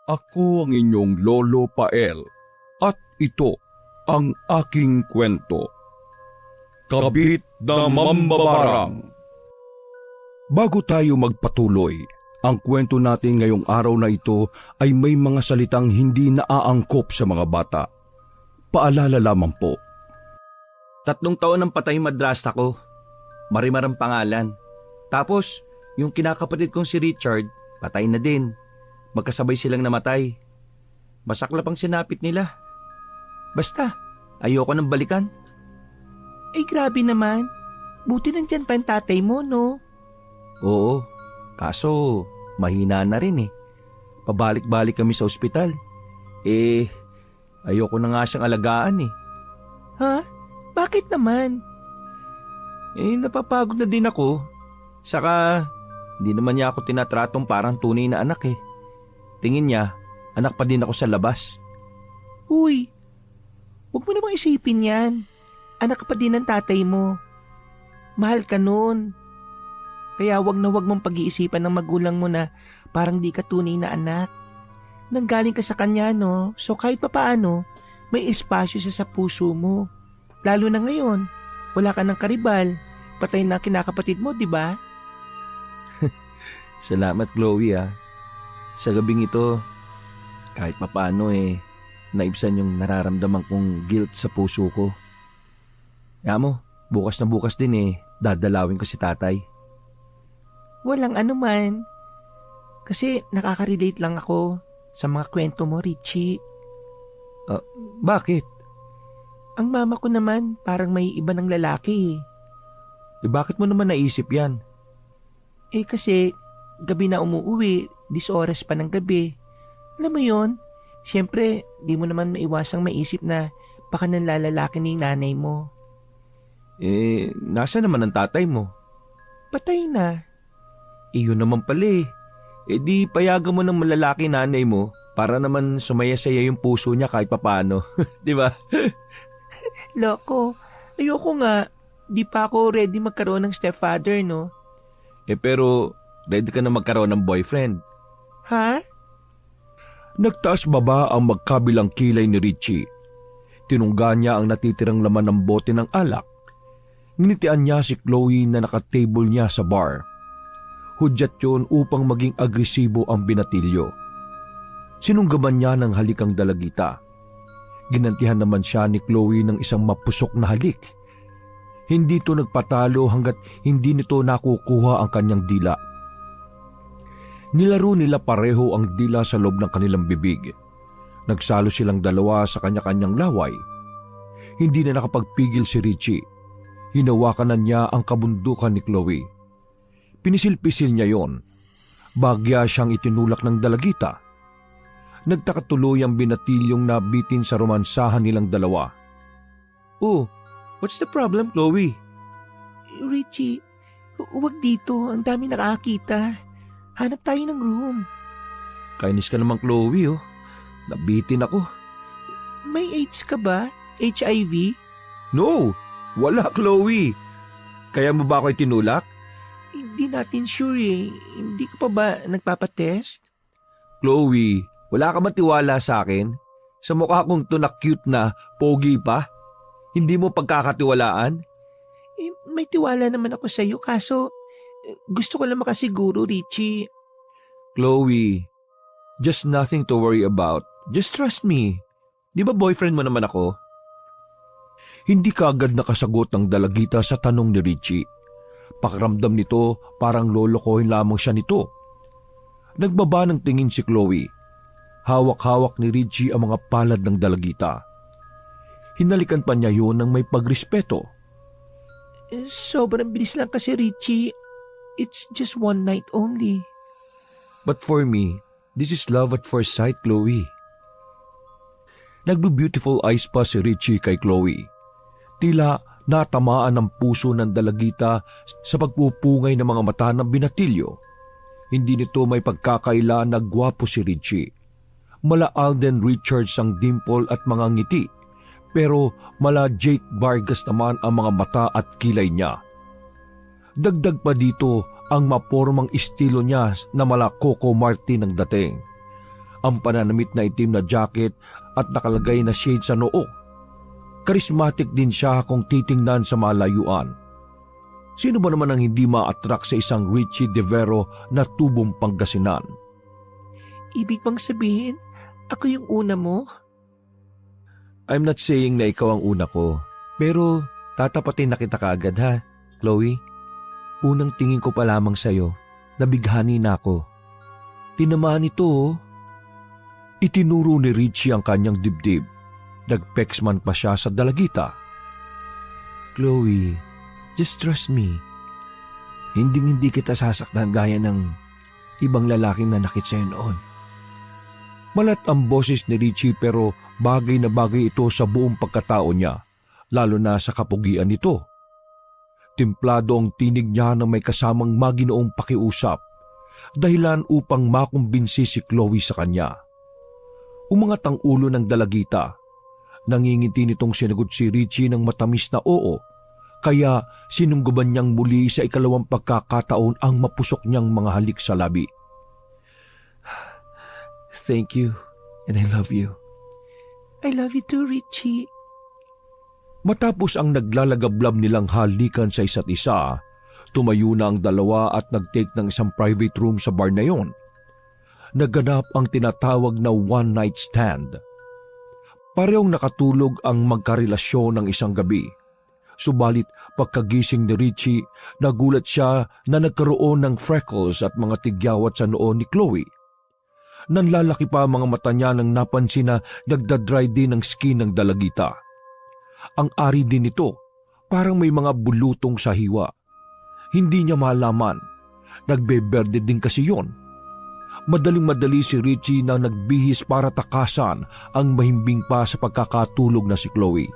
Ako ang inyong Lolo Pael at ito ang aking kwento. Kabit na Mambabarang. Bago tayo magpatuloy, ang kwento natin ngayong araw na ito ay may mga salitang hindi naaangkop sa mga bata. Paalala lamang po. 3 taon ang patay madrasta ko. Marimar ang pangalan. Tapos, yung kinakapatid kong si Richard, patay na din. Magkasabay silang namatay. Masaklap ang sinapit nila. Basta, ayoko nang balikan. Ay grabe naman. Buti nandyan pa ang tatay mo, no? Oo, kaso mahina na rin eh. Pabalik-balik kami sa ospital. Ayoko na nga siyang alagaan eh. Ha? Bakit naman? Napapagod na din ako. Saka, hindi naman niya ako tinatratong parang tunay na anak eh. Tingin niya, anak pa din ako sa labas. Uy, huwag mo namang isipin yan. Anak ka pa din ng tatay mo. Mahal ka nun. Kaya wag na wag mong pag-iisipan ng magulang mo na parang di ka tunay na anak. Nanggaling ka sa kanya, no? So kahit papaano, may espasyo siya sa puso mo. Lalo na ngayon, wala ka ng karibal. Patay na kinakapatid mo, di ba? Salamat, Chloe ah. Sa gabing ito, kahit papaano naibsan yung nararamdaman kong guilt sa puso ko. Kaya mo, bukas na bukas din dadalawin ko si tatay. Walang anuman. Kasi nakaka-relate lang ako sa mga kwento mo, Richie. Bakit? Ang mama ko naman parang may iba ng lalaki. Bakit mo naman naisip yan? Kasi gabi na umuwi, 10 oras pa ng gabi. Alam mo yon? Siyempre, di mo naman maiwasang maisip na baka nanlalalaki ni nanay mo. Nasa naman ang tatay mo? Patay na. Yun naman pala di payagan mo ng malalaki nanay mo para naman sumaya-saya yung puso niya kahit papaano. Di ba? Loko, ayoko nga. Di pa ako ready magkaroon ng stepfather, no? Pero ready ka na magkaroon ng boyfriend. Ha? Nagtaas baba ang magkabilang kilay ni Richie. Tinungga niya ang natitirang laman ng bote ng alak. Nginitian niya si Chloe na nakatable niya sa bar. Hudyat yun upang maging agresibo ang binatilyo. Sinunggaban niya ng halikang dalagita. Ginantihan naman siya ni Chloe ng isang mapusok na halik. Hindi ito nagpatalo hanggat hindi nito nakukuha ang kanyang dila. Nilaro nila pareho ang dila sa loob ng kanilang bibig. Nagsalo silang dalawa sa kanya-kanyang laway. Hindi na nakapagpigil si Richie. Hinawakan na niya ang kabundukan ni Chloe. Pinisil-pisil niya yon. Bagya siyang itinulak ng dalagita. Nagtaka tuloy ang binatilyong nabitin sa romansahan nilang dalawa. Oh, what's the problem, Chloe? Richie, huwag dito. Ang dami nakakita. Hanap tayo ng room. Kainis ka naman, Chloe Nabitin ako. May AIDS ka ba? HIV? No, wala, Chloe. Kaya mo ba ako itinulak? Hindi natin sure Hindi ka pa ba nagpapatest? Chloe, wala ka matiwala sa akin? Sa mukha kong tunak cute na, pogi pa? Hindi mo pagkakatiwalaan? May tiwala naman ako sa iyo kaso gusto ko lang makasiguro, Richie. Chloe, just nothing to worry about. Just trust me. Di ba boyfriend mo naman ako? Hindi kaagad nakasagot ng dalagita sa tanong ni Richie. Pakiramdam nito parang lolokohin lamang siya nito. Nagbaba ng tingin si Chloe. Hawak-hawak ni Richie ang mga palad ng dalagita. Hinalikan pa niya yun ng may pagrespeto. Sobrang bilis lang kasi, Richie. It's just one night only. But for me, this is love at first sight, Chloe. Nagbe-beautiful eyes pa si Richie kay Chloe. Tila natamaan ang puso ng dalagita sa pagpupungay ng mga mata ng binatilyo. Hindi nito may pagkakaila na gwapo si Richie. Mala Alden Richards ang dimple at mga ngiti, pero mala Jake Vargas naman ang mga mata at kilay niya. Dagdag pa dito ang mapormang estilo niya na mala Coco Martin ang dating. ang pananamit na itim na jacket at nakalagay na shade sa noo. Karismatic din siya kung titingnan sa malayuan. Sino ba naman ang hindi ma-attract sa isang Richie De Vero na tubong Pangasinan? Ibig bang sabihin, ako yung una mo? I'm not saying na ikaw ang una ko, pero tatapatin na kita kaagad ha, Chloe. Unang tingin ko pa lamang sa'yo, nabighani na ako. Tinamaan ito oh. Itinuro ni Richie ang kanyang dibdib. Nagpexman pa siya sa dalagita. Chloe, just trust me. Hinding-hindi kita sasaktan gaya ng ibang lalaking nanakit sa'yo noon. Malat ang boses ni Richie pero bagay na bagay ito sa buong pagkatao niya, lalo na sa kapugian nito. Timplado ang tinig niya na may kasamang maginoong pakiusap, dahilan upang makumbinsi si Chloe sa kanya. Umangat ang ulo ng dalagita. Nangingiti nitong sinagot si Richie ng matamis na oo, kaya sinungguban niyang muli sa ikalawang pagkakataon ang mapusok niyang mga halik sa labi. Thank you, and I love you. I love you too, Richie. Matapos ang naglalagablab nilang halikan sa isa't isa, tumayo na ang dalawa at nag-take ng isang private room sa bar na yon. Naganap ang tinatawag na one-night stand. Parehong nakatulog ang magkarelasyon ng isang gabi. Subalit pagkagising ni Richie, nagulat siya na nagkaroon ng freckles at mga tigyawat sa noo ni Chloe. Nanlalaki pa ang mga mata niya nang napansin na nagdadry din ang skin ng dalagita. Ang ari din nito, parang may mga bulutong sa hiwa. Hindi niya malaman, nagbeberde din kasi yon. Madaling-madali si Richie na nagbihis para takasan ang mahimbing pa sa pagkakatulog na si Chloe.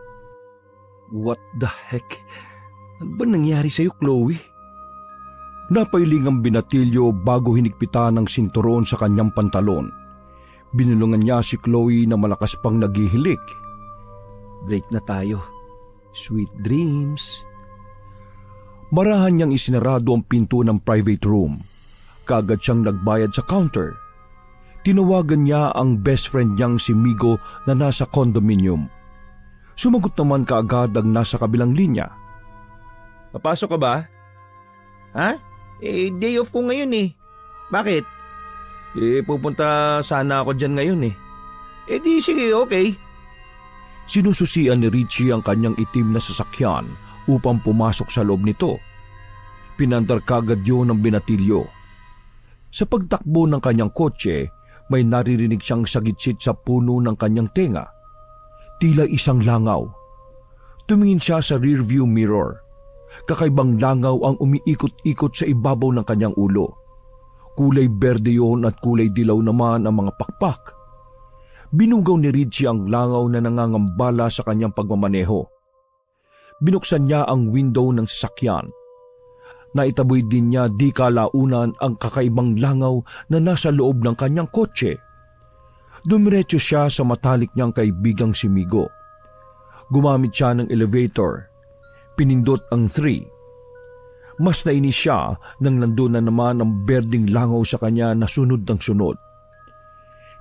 What the heck? Ano ba nangyari sa'yo, Chloe? Napailing ang binatilyo bago hinigpitan ng sinturon sa kanyang pantalon. Binulungan niya si Chloe na malakas pang naghihilik. Break na tayo. Sweet dreams. Marahan niyang isinarado ang pinto ng private room. Kaagad siyang nagbayad sa counter. Tinawagan niya ang best friend niyang si Migo na nasa condominium. Sumagot naman kaagad ang nasa kabilang linya. Papasok ka ba? Ha? Day off ko ngayon eh. Bakit? Pupunta sana ako dyan ngayon eh. Di sige, okay. Sinususian ni Richie ang kanyang itim na sasakyan upang pumasok sa loob nito. Pinandar kagad yun ng binatilyo. Sa pagtakbo ng kanyang kotse, may naririnig siyang sagitsit sa puno ng kanyang tenga. Tila isang langaw. Tumingin siya sa rearview mirror. Kakaibang langaw ang umiikot-ikot sa ibabaw ng kanyang ulo. Kulay berde yon at kulay dilaw naman ang mga pakpak. Binugaw ni Richie ang langaw na nangangambala sa kanyang pagmamaneho. Binuksan niya ang window ng sasakyan. Naitaboy din niya di kalaunan ang kakaibang langaw na nasa loob ng kanyang kotse. Dumiretso siya sa matalik niyang kaibigang si Migo. Gumamit siya ng elevator. Pinindot ang 3. Mas nainis siya nang nandun na naman ang berdeng langaw sa kanya na sunod ng sunod.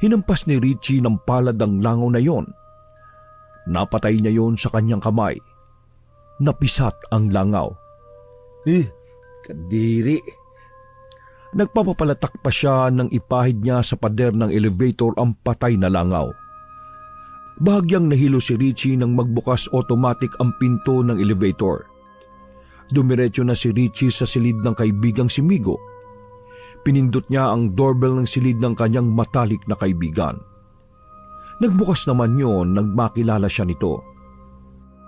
Hinampas ni Richie ng palad ang langaw na yon. Napatay niya yon sa kanyang kamay. Napisat ang langaw. Kadiri. Nagpapapalatak pa siya nang ipahid niya sa pader ng elevator ang patay na langaw. Bahagyang nahilo si Richie nang magbukas automatic ang pinto ng elevator. Dumiretso na si Richie sa silid ng kaibigang si Migo. Pinindot niya ang doorbell ng silid ng kanyang matalik na kaibigan. Nagbukas naman yon nang makilala siya nito.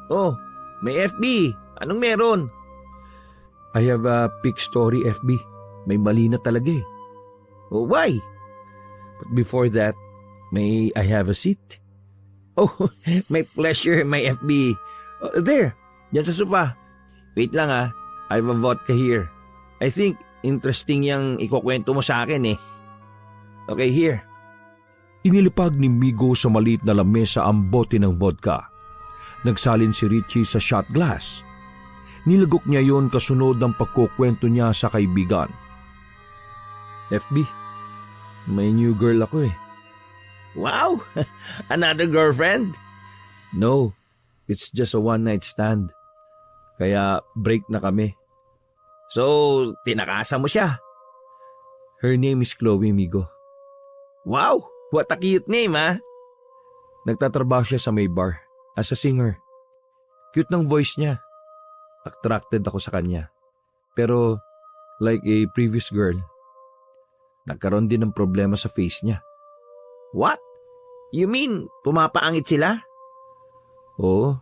Oh, may FB. Anong meron? I have a pic story, FB. May mali na talaga eh. Oh, why? But before that, may I have a seat? Oh, my pleasure, my FB. Oh, there, dyan sa sofa. Wait lang ah, I have a vodka here. I think interesting yung ikukwento mo sa akin eh. Okay, here. Inilipag ni Migo sa maliit na lamesa ang bote ng vodka. Nagsalin si Richie sa shot glass. Nilagok niya yon kasunod ng pagkukwento niya sa kaibigan. FB, may new girl ako eh. Wow! Another girlfriend? No, it's just a one-night stand. Kaya break na kami. So, tinakasan mo siya? Her name is Chloe, Migo. Wow! What a cute name, ha? Nagtatrabaho siya sa may bar as a singer. Cute ng voice niya. Attracted ako sa kanya. Pero like a previous girl, nagkaroon din ng problema sa face niya. What? You mean, pumapaangit sila? Oo,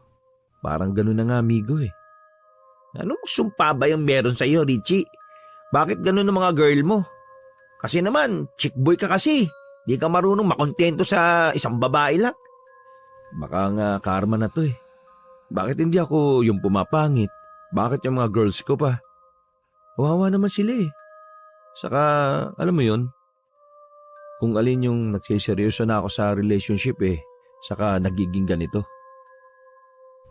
parang ganun na nga, amigo eh. Anong sumpa ba yung meron sa'yo, Richie? Bakit ganun ang mga girl mo? Kasi naman, chick boy ka kasi. Di ka marunong makontento sa isang babae lang. Baka nga karma na to eh. Bakit hindi ako yung pumapangit? Bakit yung mga girls ko pa? Wawa naman sila eh. Saka, alam mo yun, kung alin yung nagsiseryoso na ako sa relationship eh, saka nagiging ganito.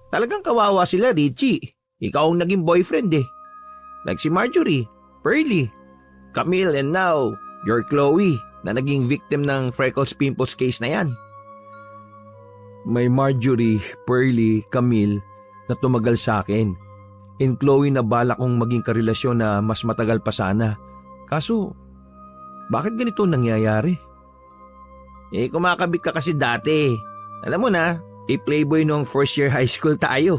Talagang kawawa sila, Richie. Ikaw ang naging boyfriend eh. Like si Marjorie, Pearlie, Camille, and now, you're Chloe na naging victim ng freckles pimples case na yan. May Marjorie, Pearlie, Camille na tumagal sa akin. And Chloe na balak kong maging karelasyon na mas matagal pa sana. Kaso, bakit ganito nangyayari? Eh, kumakabit ka kasi dati. Alam mo na, playboy nung first year high school tayo.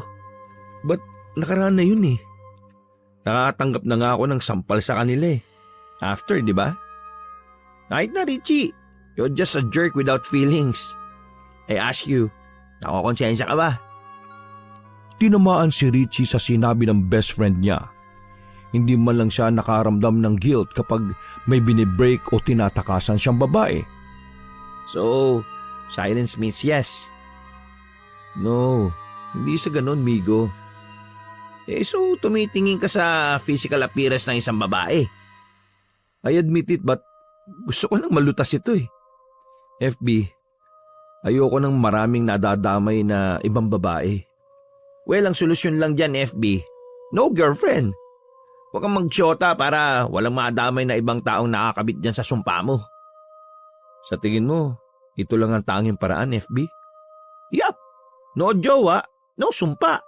Ba't nakaraan na yun eh? Nakatanggap na nga ako ng sampal sa kanila eh. After, di ba? Kahit na, Richie. You're just a jerk without feelings. I ask you, nakokonsensya ka ba? Tinamaan si Richie sa sinabi ng best friend niya. Hindi man lang siya nakaramdam ng guilt kapag may binibreak o tinatakasan siyang babae. So, silence means yes. No, hindi sa ganun, Migo. So tumitingin ka sa physical appearance ng isang babae. I admit it, but gusto ko nang malutas ito eh. FB, ayoko nang maraming nadadamay na ibang babae. Well, ang solusyon lang dyan, FB, no girlfriend. Huwag kang magsyota para walang madamay na ibang taong nakakabit dyan sa sumpa mo. Sa tingin mo, ito lang ang tanging paraan, FB? Yup, no jowa, no sumpa.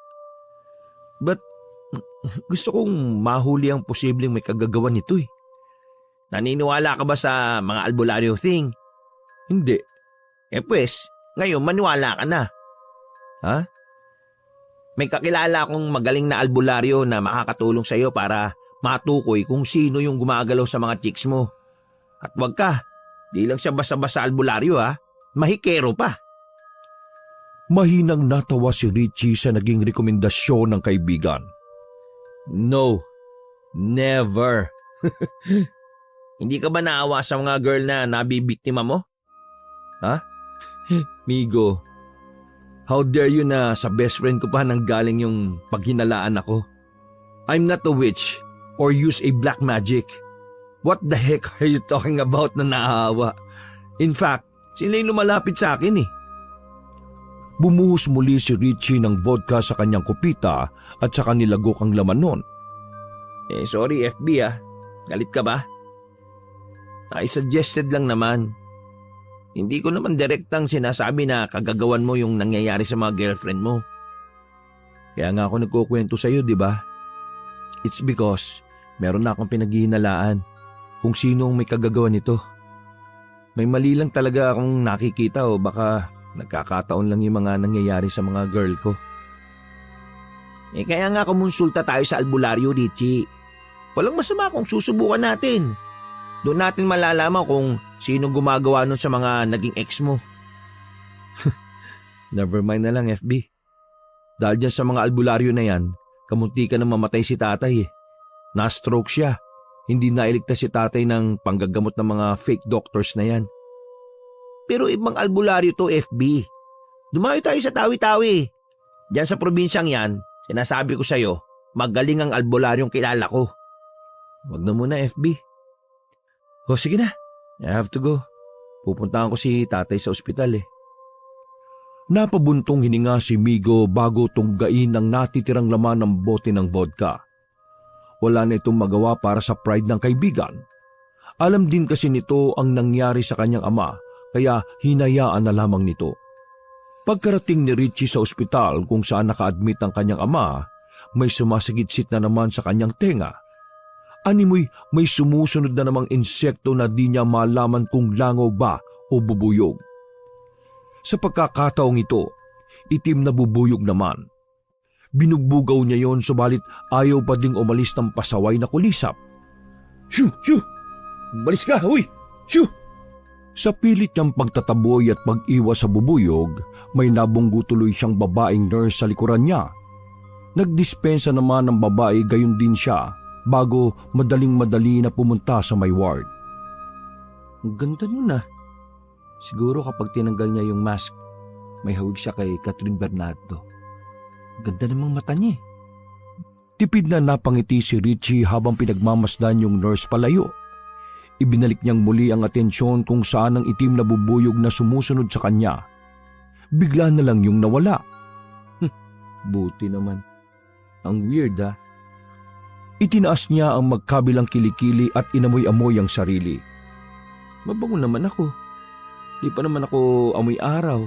But gusto kong mahuli ang posibleng may kagagawa nito eh. Naniniwala ka ba sa mga albularyo thing? Hindi. Pues, ngayon maniwala ka na. Ha? May kakilala akong magaling na albularyo na makakatulong sa iyo para matukoy kung sino yung gumagalaw sa mga chicks mo. At wag ka, di lang siya basta-basta albularyo ha, mahikero pa. Mahinang natawa si Richie sa naging rekomendasyon ng kaibigan. No, never. Hindi ka ba naawa sa mga girl na nabibiktima mo? Ha? Migo, how dare you na sa best friend ko pa nang galing yung paghinalaan ako? I'm not a witch or use a black magic. What the heck are you talking about na naawa? In fact, sila yung lumalapit sa akin eh. Bumuhos muli si Richie ng vodka sa kanyang kupita at saka nilagok ang laman nun. Sorry FB galit ka ba? I suggested lang naman. Hindi ko naman direktang sinasabi na kagagawan mo yung nangyayari sa mga girlfriend mo. Kaya nga ako nagkukwento sa iyo, di ba? It's because meron na akong pinaghihinalaan kung sino ang may kagagawa nito. May mali lang talaga akong nakikita o baka nagkakataon lang yung mga nangyayari sa mga girl ko. Kaya nga kumonsulta tayo sa albularyo, Richie. Walang masama kung susubukan natin. Doon natin malalaman kung sino gumagawa nun sa mga naging ex mo. Never mind na lang, FB. Dahil dyan sa mga albularyo na yan, kamunti ka na mamatay si tatay eh. Na-stroke siya. Hindi nailigtas si tatay ng panggagamot ng mga fake doctors na yan. Pero ibang albularyo to, FB. Dumayo tayo sa Tawi-Tawi. Diyan sa probinsyang yan, sinasabi ko sa'yo, magaling ang albularyong kilala ko. Wag na muna, FB. O sige na, I have to go. Pupuntahan ko si tatay sa ospital eh. Napabuntong hininga si Migo bago tunggain ang natitirang laman ng bote ng vodka. Wala na itong magawa para sa pride ng kaibigan. Alam din kasi nito ang nangyari sa kanyang ama kaya hinayaan na lamang nito. Pagkarating ni Richie sa ospital kung saan naka-admit ang kanyang ama, may sumasigit-sit na naman sa kanyang tenga. Animoy may sumusunod na namang insekto na di niya malaman kung langaw ba o bubuyog. Sa pagkakataong ito, itim na bubuyog naman. Binugbugaw niya yon subalit ayaw pa ding umalis ng pasaway na kulisap. Shoo! Shoo! Balis ka! Uy! Shoo! Sa pilit niyang pagtataboy at pag-iwas sa bubuyog, may nabunggo tuloy siyang babaeng nurse sa likuran niya. Nagdispensa naman ng babae gayon din siya bago madaling-madali na pumunta sa may ward. Ang ganda nun ah. Siguro kapag tinanggal niya yung mask, may hawig siya kay Catherine Bernardo. Ganda namang mata niya eh. Tipid na napangiti si Richie habang pinagmamasdan yung nurse palayo. Ibinalik niyang muli ang atensyon kung saan ang itim na bubuyog na sumusunod sa kanya. Bigla na lang yung nawala. Buti naman. Ang weird ah. Itinaas niya ang magkabilang kilikili at inamoy-amoy ang sarili. Mabango naman ako. Di pa naman ako amoy araw.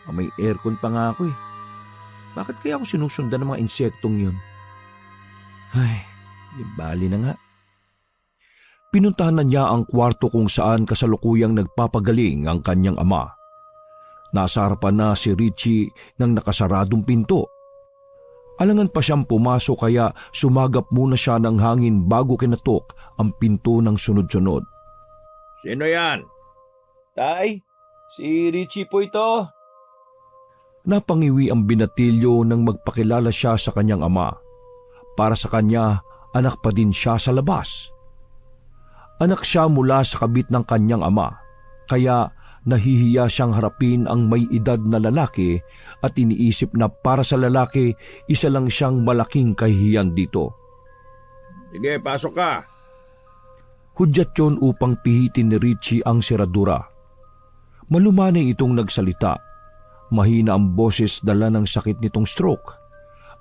Amoy aircon pa nga ako eh. Bakit kaya ako sinusundan ng mga insektong yun? Ay, di bali na nga. Pinuntahan na niya ang kwarto kung saan kasalukuyang nagpapagaling ang kanyang ama. Nasa harapan na si Richie ng nakasaradong pinto. Alangan pa siyang pumasok kaya sumagap muna siya ng hangin bago kinatok ang pinto ng sunod-sunod. Sino yan? Tay, si Richie po ito. Napangiwi ang binatilyo nang magpakilala siya sa kanyang ama. Para sa kanya, anak pa din siya sa labas. Anak siya mula sa kabit ng kanyang ama, kaya nahihiya siyang harapin ang may edad na lalaki at iniisip na para sa lalaki, isa lang siyang malaking kahihiyan dito. Sige, pasok ka. Hudyat yon upang pihitin ni Richie ang seradura. Malumanay itong nagsalita. Mahina ang boses dala ng sakit nitong stroke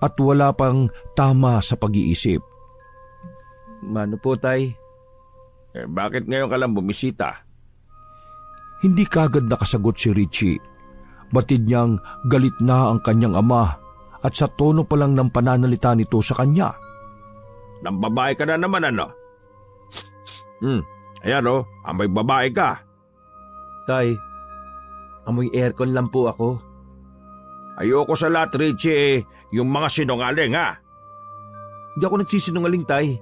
at wala pang tama sa pag-iisip. Mano po, tay? Bakit ngayon ka lang bumisita? Hindi kagad nakasagot si Richie. Batid niyang galit na ang kanyang ama at sa tono pa lang ng pananalita nito sa kanya. Nang babae ka na naman ano? Ayan o, amoy babae ka. Tay, amoy aircon lang po ako. Ayoko sa lahat, Richie, yung mga sinungaling ha. Hindi ako nagsisinungaling, tay.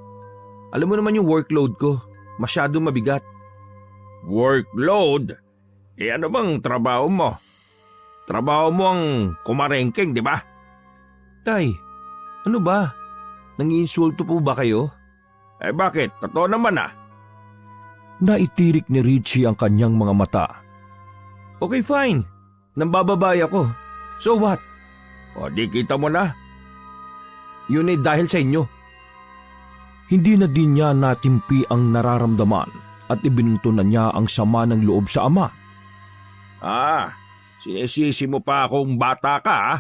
Alam mo naman yung workload ko. Masyadong mabigat. Workload? Ano bang trabaho mo? Trabaho mo ang kumarengking, di ba? Tay, ano ba? Nangiinsulto po ba kayo? Bakit? Totoo naman ah. Naitirik ni Richie ang kanyang mga mata. Okay, fine. Nambababay ako. So what? O di kita mo na. Yun ay dahil sa inyo. Hindi na din niya natimpi ang nararamdaman at ibinunto na niya ang sama ng loob sa ama. Sinisisi mo pa akong bata ka ah?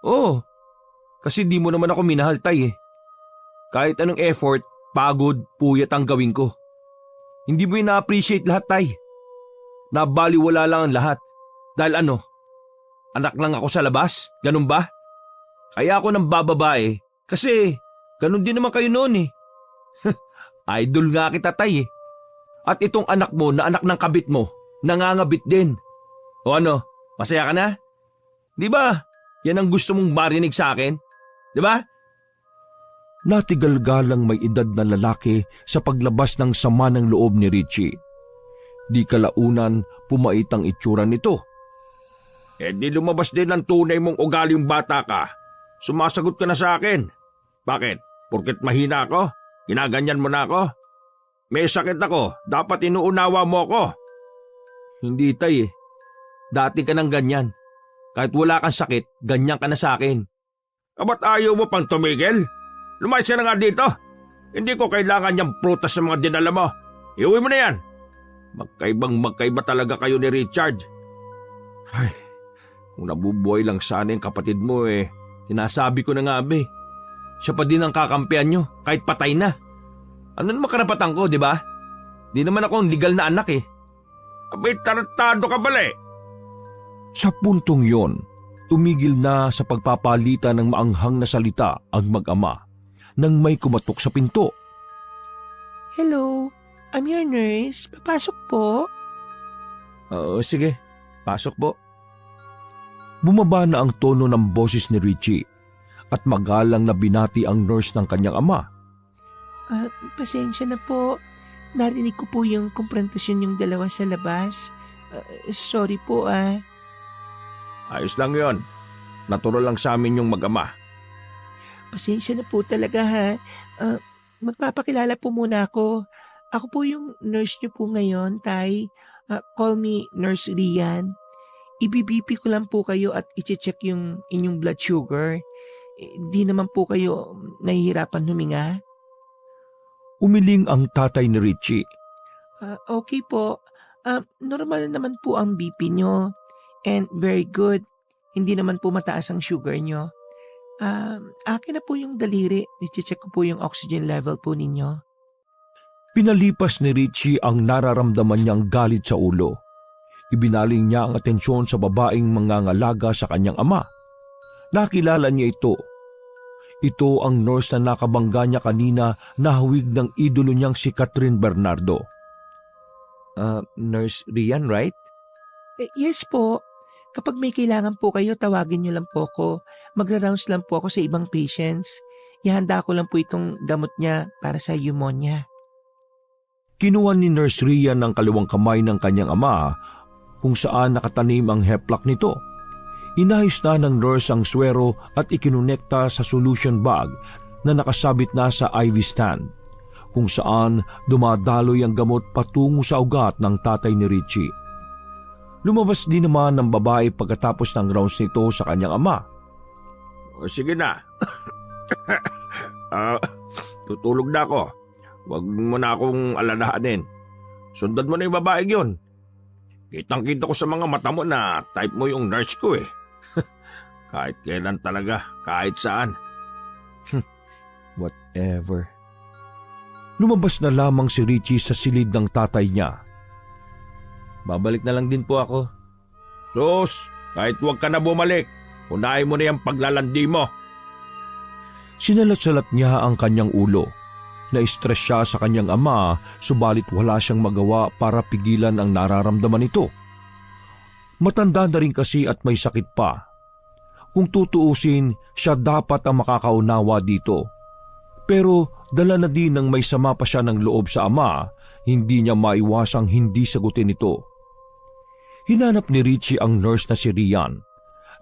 Oo, kasi di mo naman ako minahal, tay eh. Kahit anong effort, pagod, puyat ang gawin ko. Hindi mo ina-appreciate lahat, tay. Nabaliwala lang ang lahat. Dahil ano? Anak lang ako sa labas? Ganun ba? Kaya ako nang bababae kasi ganun din naman kayo noon eh. Idol nga kita, tay eh. At itong anak mo na anak ng kabit mo, nangangabit din. O ano, masaya ka na? Di ba? Yan ang gusto mong marinig sa akin? Di ba? Natigalgalang may edad na lalaki sa paglabas ng sama ng loob ni Richie. Di kalaunan pumait ang itsura nito. Di lumabas din ang tunay mong ugali yung bata ka. Sumasagot ka na sa akin. Bakit? Porket mahina ako? Ginaganyan mo na ako? May sakit ako, dapat inuunawa mo ako. Hindi, tay eh. Dati ka nang ganyan. Kahit wala kang sakit, ganyan ka na sa akin. Ba't ayaw mo pang tumigil? Lumayas ka na nga dito. Hindi ko kailangan yung prutas sa mga dinala mo. Iuwi mo na yan. Magkaiba talaga kayo ni Richard. Ay, kung nabubuhay lang sana yung kapatid mo eh. Sinasabi ko na nga be. Siya pa din ang kakampihan nyo, kahit patay na. Ano naman karapatan ko, di ba? Di naman ako legal na anak eh. Abay, tarantado ka bali. Sa puntong yon, tumigil na sa pagpapalitan ng maanghang na salita ang mag-ama nang may kumatok sa pinto. Hello, I'm your nurse. Papasok po. Sige, pasok po. Bumaba na ang tono ng boses ni Richie at magalang na binati ang nurse ng kanyang ama. Pasensya na po. Narinig ko po yung komprontasyon yung dalawa sa labas. Sorry po Ayos lang yon. Natural lang sa amin yung mag-ama. Pasensya na po talaga ha. Magpapakilala po muna ako. Ako po yung nurse niyo po ngayon, Tay. Call me Nurse Rian. Ibibipi ko lang po kayo at i-check yung inyong blood sugar. Di naman po kayo nahihirapan huminga. Umiling ang tatay ni Richie. Okay po. Normal naman po ang BP nyo. And very good. Hindi naman po mataas ang sugar nyo. Akin na po yung daliri. I-check ko po yung oxygen level po ninyo. Pinalipas ni Richie ang nararamdaman niyang galit sa ulo. Ibinaling niya ang atensyon sa babaeng mangangalaga sa kanyang ama. Nakilala niya ito. Ito ang nurse na nakabangga niya kanina na hawig ng idolo niyang si Catherine Bernardo. Nurse Rian, right? Yes po. Kapag may kailangan po kayo, tawagin niyo lang po ako. Magra-rounds lang po ako sa ibang patients. Ihanda ko lang po itong gamot niya para sa pneumonia. Kinuha ni Nurse Rian ng kaliwang kamay ng kanyang ama kung saan nakatanim ang hemlock nito. Inayos na ng nurse ang swero at ikinonekta sa solution bag na nakasabit na sa IV stand, kung saan dumadaloy ang gamot patungo sa ugat ng tatay ni Richie. Lumabas din naman ng babae pagkatapos ng rounds nito sa kanyang ama. Sige na. Tutulog na ako. Huwag mo na akong alalahanin. Sundan mo na yung babaeng yun. Kitang-kita ko sa mga mata mo na type mo yung nurse ko eh. Kahit kailan talaga, kahit saan. Whatever. Lumabas na lamang si Richie sa silid ng tatay niya. Babalik na lang din po ako. Sus, kahit huwag ka na bumalik, unahin mo na yung paglalandi mo. Sinalat-salat niya ang kanyang ulo. Na-stress siya sa kanyang ama, subalit wala siyang magawa para pigilan ang nararamdaman nito. Matanda na rin kasi at may sakit pa. Kung tutuusin, siya dapat ang makakaunawa dito. Pero dala na din ng may sama pa siya ng loob sa ama, hindi niya maiwasang hindi sagutin ito. Hinanap ni Richie ang nurse na si Rian.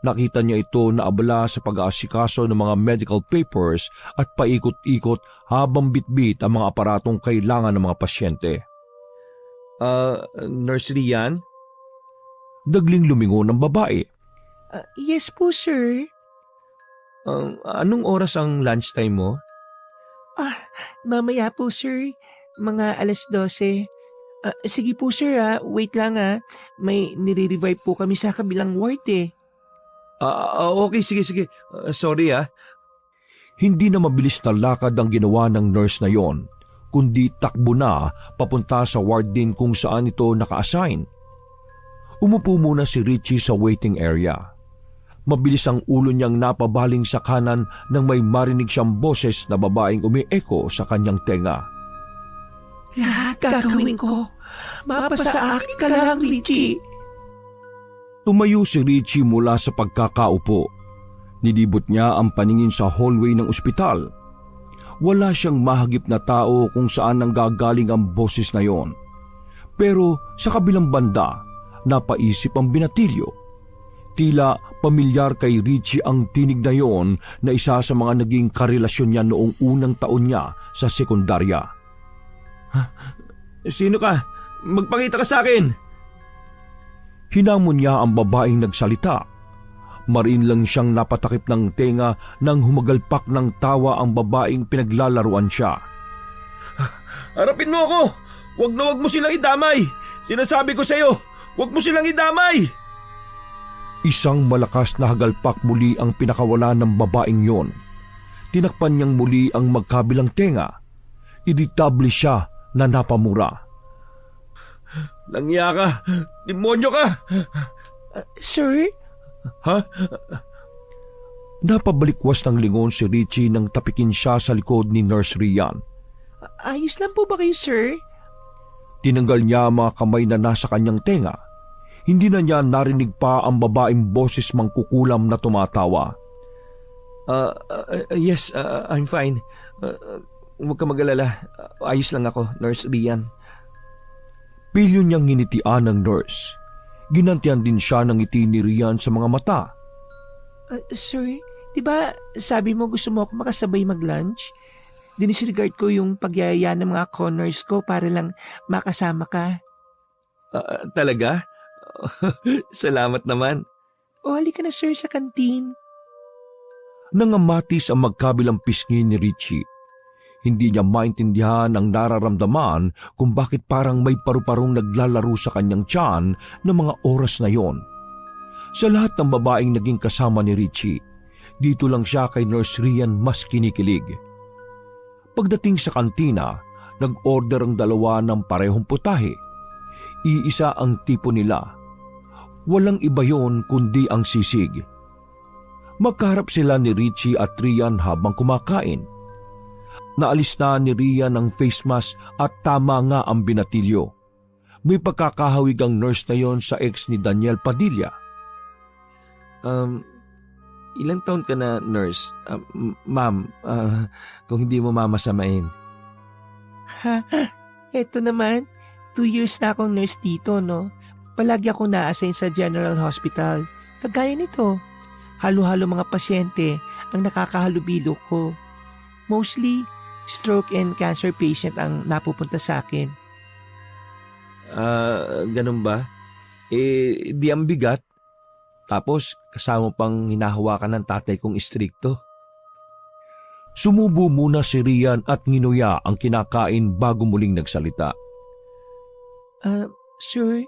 Nakita niya ito na abala sa pag-aasikaso ng mga medical papers at paikot-ikot habang bitbit ang mga aparatong kailangan ng mga pasyente. Nurse Rian? Dagling lumingon ng babae. Yes po, sir. Anong oras ang lunchtime mo? Mamaya po, sir. Mga 12:00. Sige po, sir wait lang May nire-revive po kami sa kabilang ward eh. Okay, sige. Sorry Hindi na mabilis na lakad ang ginawa ng nurse na yon, kundi takbo na papunta sa ward din kung saan ito naka-assign. Umupo muna si Richie sa waiting area. Mabilis ang ulo niyang napabaling sa kanan nang may marinig siyang boses na babaeng umi-echo sa kanyang tenga. Lahat gagawin ko. Mapasa akin ka lang, Richie. Tumayo si Richie mula sa pagkakaupo. Nilibot niya ang paningin sa hallway ng ospital. Wala siyang mahagip na tao kung saan nanggagaling ang boses na yon. Pero sa kabilang banda, napaisip ang binatilyo. Tila pamilyar kay Richie ang tinig na yon na isa sa mga naging karelasyon niya noong unang taon niya sa sekundarya. Sino ka? Magpakita ka sa akin! Hinamon niya ang babaeng nagsalita. Marin lang siyang napatakip ng tenga nang humagalpak ng tawa ang babaeng pinaglalaruan siya. Harapin mo ako! Huwag mo silang idamay! Sinasabi ko sa'yo, huwag mo silang idamay! Isang malakas na hagalpak muli ang pinakawala ng babaeng yon. Tinakpan niyang muli ang magkabilang tenga. Irritable siya na napamura. Langya ka! Demonyo ka! Sir? Ha? Napabalikwas ng lingon si Richie nang tapikin siya sa likod ni Nurse Rian. Ayos lang po ba kayo, sir? Tinanggal niya ang mga kamay na nasa kanyang tenga. Hindi na niya narinig pa ang babaeng boses mangkukulam na tumatawa. Yes, I'm fine. Huwag ka mag-alala. Ayos lang ako, Nurse Rian. Pilyo niyang nginitian ng nurse. Ginantian din siya ng ngiti ni Rian sa mga mata. Sir, di ba sabi mo gusto mo ako makasabay mag-lunch? Dinisregard ko yung pagyaya ng mga corners ko para lang makasama ka. Talaga? Salamat naman. O halika na, sir, sa kantin. Nangamatis ang magkabilang pisngi ni Richie. Hindi niya maintindihan ang nararamdaman kung bakit parang may paru-parong naglalaro sa kanyang tiyan ng mga oras na yon. Sa lahat ng babaeng naging kasama ni Richie, dito lang siya kay Nurse Rian mas kinikilig. Pagdating sa kantina, nag-order ang dalawa ng parehong putahe. Iisa ang tipo nila. Walang iba yon kundi ang sisig. Magkaharap sila ni Richie at Rian habang kumakain. Naalis na ni Rian ang face mask at tama nga ang binatilyo. May pagkakahawig ang nurse na yon sa ex ni Daniel Padilla. Ilang taon ka na, nurse? Ma'am, kung hindi mo mamasamain. Eto naman, 2 years na akong nurse dito, no? Palagi akong na-assign sa General Hospital. Kagaya nito, halo-halo mga pasyente ang nakakahalubilo ko. Mostly, stroke and cancer patient ang napupunta sa akin. Ganun ba? Di ang bigat. Tapos, kasama pang hinahawakan ng tatay kong istrikto. Sumubo muna si Rian at nginuya ang kinakain bago muling nagsalita. Sir,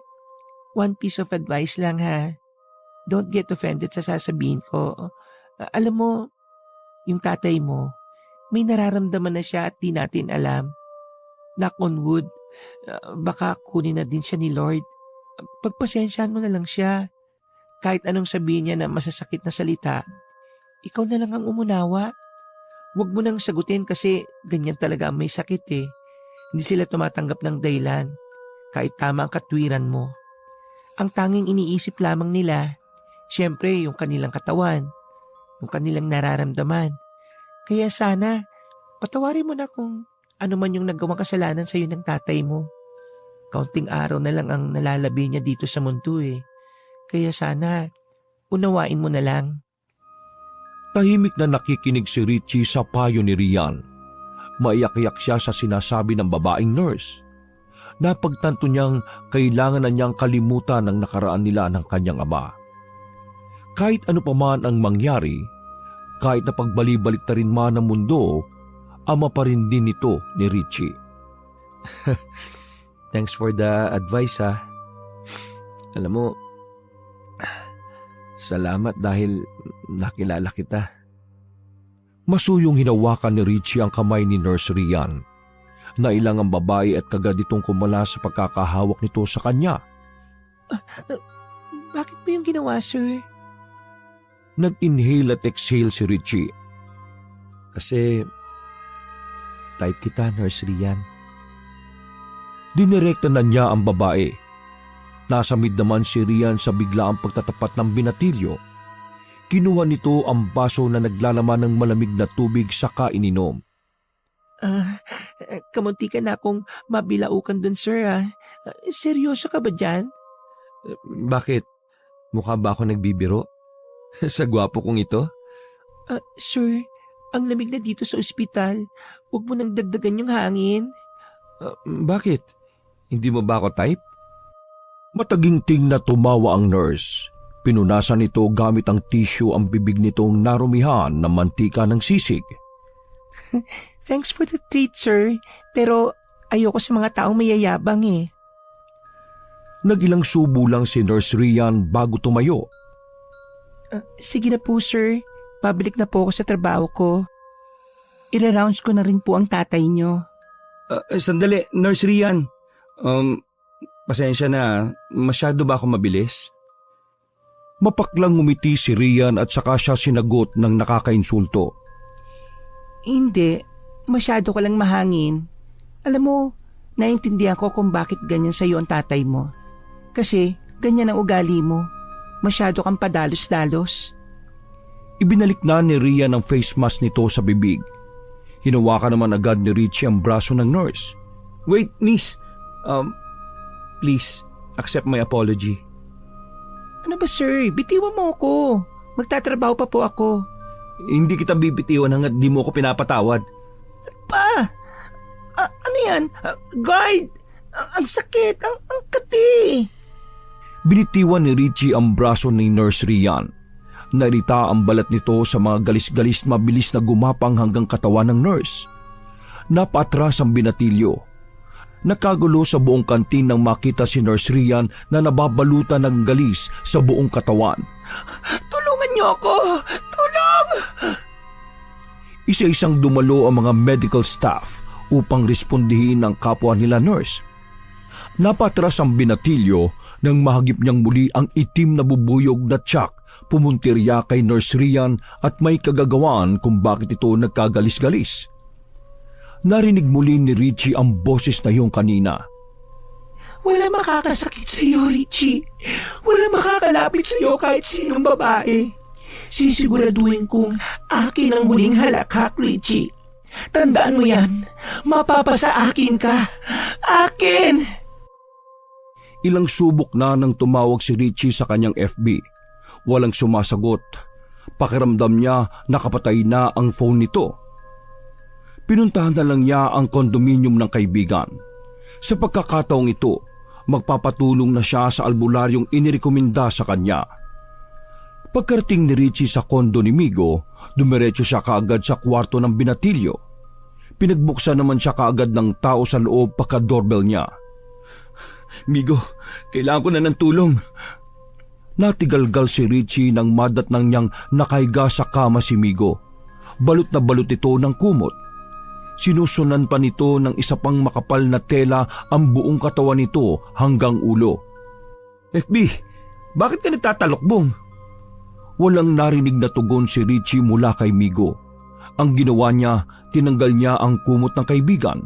one piece of advice lang ha. Don't get offended sa sasabihin ko. Alam mo, yung tatay mo, may nararamdaman na siya at di natin alam. Knock on wood, baka kunin na din siya ni Lord. Pagpasensyahan mo na lang siya. Kahit anong sabihin niya na masasakit na salita, ikaw na lang ang umunawa. Huwag mo nang sagutin kasi ganyan talaga ang may sakit eh. Hindi sila tumatanggap ng dahilan, kahit tama ang katwiran mo. Ang tanging iniisip lamang nila, syempre yung kanilang katawan, yung kanilang nararamdaman. Kaya sana, patawarin mo na kung ano man yung nagawang kasalanan sa iyo ng tatay mo. Kaunting araw na lang ang nalalabi niya dito sa mundo eh. Kaya sana, unawain mo na lang. Tahimik na nakikinig si Richie sa payo ni Rian. Maiyak-iyak siya sa sinasabi ng babaeng nurse. Napagtanto niyang kailangan na niyang kalimutan ang nakaraan nila ng kanyang ama. Kahit ano pa man ang mangyari, kahit na pagbali-balik na rin man ang mundo, ama pa rin din ito ni Richie. Thanks for the advice ha. Alam mo, salamat dahil nakilala kita. Masuyong hinawakan ni Richie ang kamay ni Nurse Rian. Nailang ang babae at kagad itong kumala sa pagkakahawak nito sa kanya. Bakit mo yung ginawa, sir? Nag-inhale at exhale si Richie. Kasi type kita, Nurse Rian. Dinirekta na niya ang babae. Nasamid naman si Rian sa biglaang pagtatapat ng binatilyo. Kinuha nito ang baso na naglalaman ng malamig na tubig saka ininom. Kamunti ka na akong mabilaukan dun, sir ah. Seryoso ka ba dyan? Bakit? Mukha ba ako nagbibiro? Sa gwapo kong ito? Sir, ang lamig na dito sa ospital. Huwag mo nang dagdagan yung hangin. Bakit? Hindi mo ba ako type? Mataginting na tumawa ang nurse. Pinunasan nito gamit ang tissue ang bibig nitong narumihan ng mantika ng sisig. Thanks for the treat, sir. Pero ayoko sa mga taong mayayabang eh. Nagilang subo lang si Nurse Rian bago tumayo. Sige na po, sir. Pabalik na po ako sa trabaho ko. Ira-rounds ko na rin po ang tatay nyo. Sandali, Nurse Rian. Pasensya na, masyado ba ako mabilis? Mapaklang ngumiti si Rian at saka siya sinagot ng nakakainsulto. Hindi, masyado ka lang mahangin. Alam mo, naiintindihan ko kung bakit ganyan sa'yo ang tatay mo. Kasi ganyan ang ugali mo. Masyado kang padalos-dalos. Ibinalik na ni Rian ang face mask nito sa bibig. Hinawakan naman agad ni Richie ang braso ng nurse. Wait, miss. Please, accept my apology. Ano ba sir, bitiwan mo ako. Magtatrabaho pa po ako. Hindi kita bibitiwan hanggat di mo ako pinapatawad. Pa! Ano yan? Guard! Ang sakit! Ang kati! Binitiwan ni Richie ang braso ni Nurse Rian. Nairita ang balat nito sa mga galis-galis mabilis na gumapang hanggang katawan ng nurse. Napaatras ang binatilyo. Nakagulo sa buong kantin nang makita si Nurse Rian na nababalutan ng galis sa buong katawan. Tulungan niyo ako! Tulong! Isa-isang dumalo ang mga medical staff upang respondihin ang kapwa nila nurse. Napatras ang binatilyo nang mahagip niyang muli ang itim na bubuyog na tiyak pumuntirya kay Nurse Rian at may kagagawan kung bakit ito nagkagalis-galis. Narinig muli ni Richie ang boses na yung kanina. Wala makakasakit sa iyo, Richie. Wala makakalapit sa iyo kahit sinong babae. Sisiguraduhin kong akin ang huling halakhak, Richie. Tandaan mo yan. Mapapasa akin ka. Akin! Ilang subok na nang tumawag si Richie sa kanyang FB. Walang sumasagot. Pakiramdam niya nakapatay na ang phone nito. Pinuntahan na lang niya ang kondominium ng kaibigan. Sa pagkakataong ito, magpapatulong na siya sa albularyong inirekomenda sa kanya. Pagkarating ni Richie sa kondo ni Migo, dumiretso siya kaagad sa kwarto ng binatilyo. Pinagbuksan naman siya kaagad ng tao sa loob pagka-doorbell niya. Migo, kailangan ko na ng tulong. Natigalgal si Richie nang madatnang niyang nakahiga sa kama si Migo. Balot na balot ito ng kumot. Sinusunan pa nito ng isa pang makapal na tela ang buong katawan nito hanggang ulo. FB, bakit ka nagtatalokbong? Walang narinig na tugon si Richie mula kay Migo. Ang ginawa niya, tinanggal niya ang kumot ng kaibigan.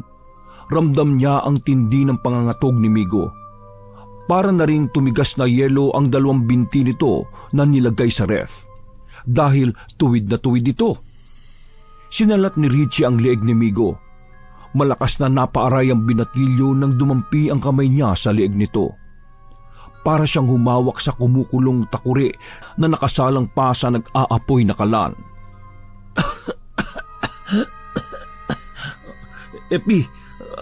Ramdam niya ang tindi ng pangangatog ni Migo. Para na ring tumigas na yelo ang dalawang binti nito na nilagay sa ref. Dahil tuwid na tuwid ito. Sinalat ni Richie ang leeg ni Migo. Malakas na napaaray ang binatilyo nang dumampi ang kamay niya sa leeg nito. Para siyang humawak sa kumukulong takuri na nakasalang pa sa nag-aapoy na kalan. FB,